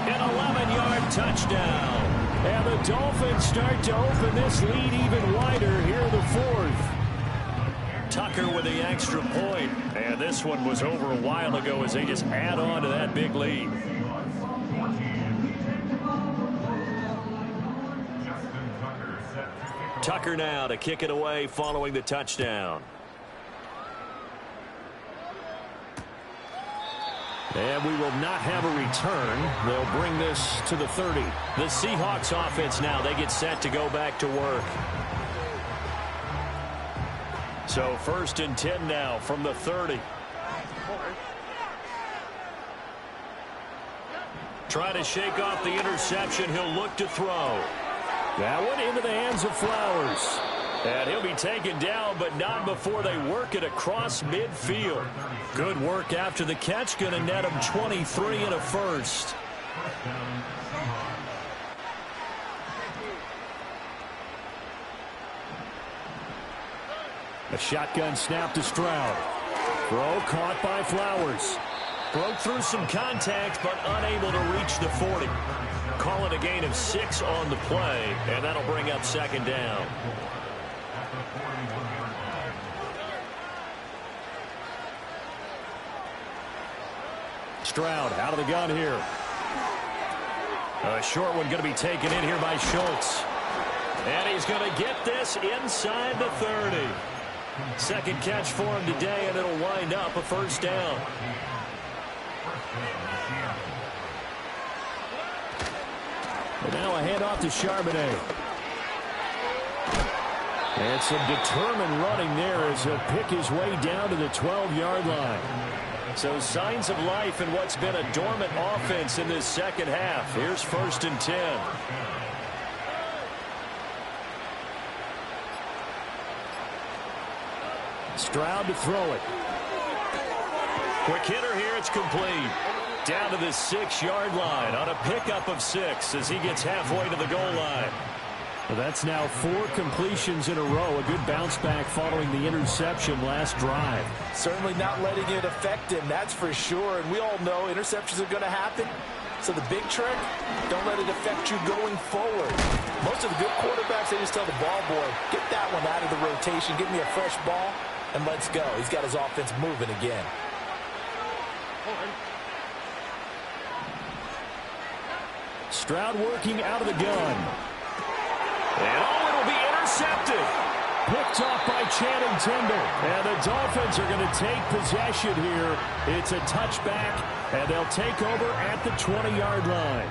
an 11-yard touchdown. And the Dolphins start to open this lead even wider here in the 4th. Tucker with the extra point. And this one was over a while ago as they just add on to that big lead. Tucker now to kick it away following the touchdown. And we will not have a return. They'll bring this to the 30. The Seahawks offense now, they get set to go back to work. So 1st and 10 now from the 30. Try to shake off the interception. He'll look to throw. That one into the hands of Flowers. And he'll be taken down, but not before they work it across midfield. Good work after the catch. Going to net him 23 and a first. A shotgun snap to Stroud. Throw caught by Flowers. Broke through some contact, but unable to reach the 40. Call it a gain of 6 on the play, and that'll bring up 2nd down. Stroud out of the gun here. A short one going to be taken in here by Schultz. And he's going to get this inside the 30. 2nd catch for him today, and it'll wind up a 1st down. And now a handoff to Charbonnet. And some determined running there as he'll pick his way down to the 12-yard line. So signs of life in what's been a dormant offense in this 2nd half. Here's 1st and 10. Stroud to throw it. Quick hitter here. It's complete. Down to the 6-yard line on a pickup of 6 as he gets halfway to the goal line. Well, that's now 4 completions in a row. A good bounce back following the interception last drive. Certainly not letting it affect him, that's for sure. And we all know interceptions are going to happen. So the big trick, don't let it affect you going forward. Most of the good quarterbacks, they just tell the ball boy, get that one out of the rotation, give me a fresh ball, and let's go. He's got his offense moving again. Stroud working out of the gun. And it'll be intercepted. Picked off by Channing Tindall. And the Dolphins are going to take possession here. It's a touchback, and they'll take over at the 20-yard line.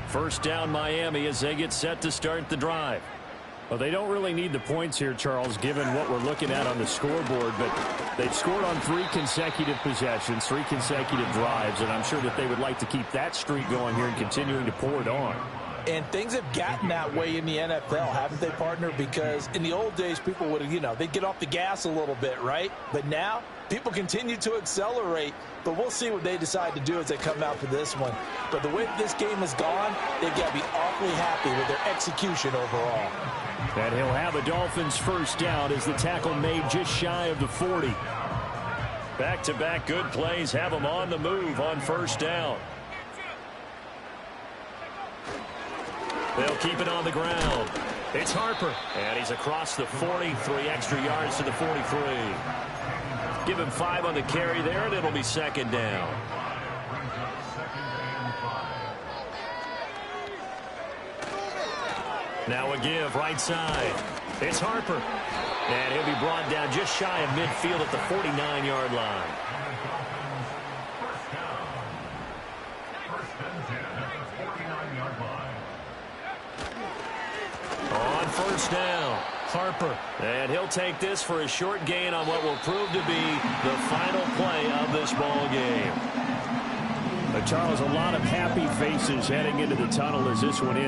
First down, Miami, as they get set to start the drive. Well, they don't really need the points here, Charles, given what we're looking at on the scoreboard, but they've scored on 3 consecutive possessions, 3 consecutive drives, and I'm sure that they would like to keep that streak going here and continuing to pour it on. And things have gotten that way in the NFL, haven't they, partner? Because in the old days, people would, they'd get off the gas a little bit, right? But now, people continue to accelerate, but we'll see what they decide to do as they come out for this one. But the way this game has gone, they've got to be awfully happy with their execution overall. And he'll have a Dolphins first down as the tackle made just shy of the 40. Back-to-back good plays have them on the move on first down. They'll keep it on the ground. It's Harper. And he's across the 40, 3 extra yards to the 43. Give him 5 on the carry there, and it'll be second down. Now a give right side. It's Harper. And he'll be brought down just shy of midfield at the 49-yard line. On first down, Harper. And he'll take this for a short gain on what will prove to be the final play of this ball game. Charles, a lot of happy faces heading into the tunnel as this one ends.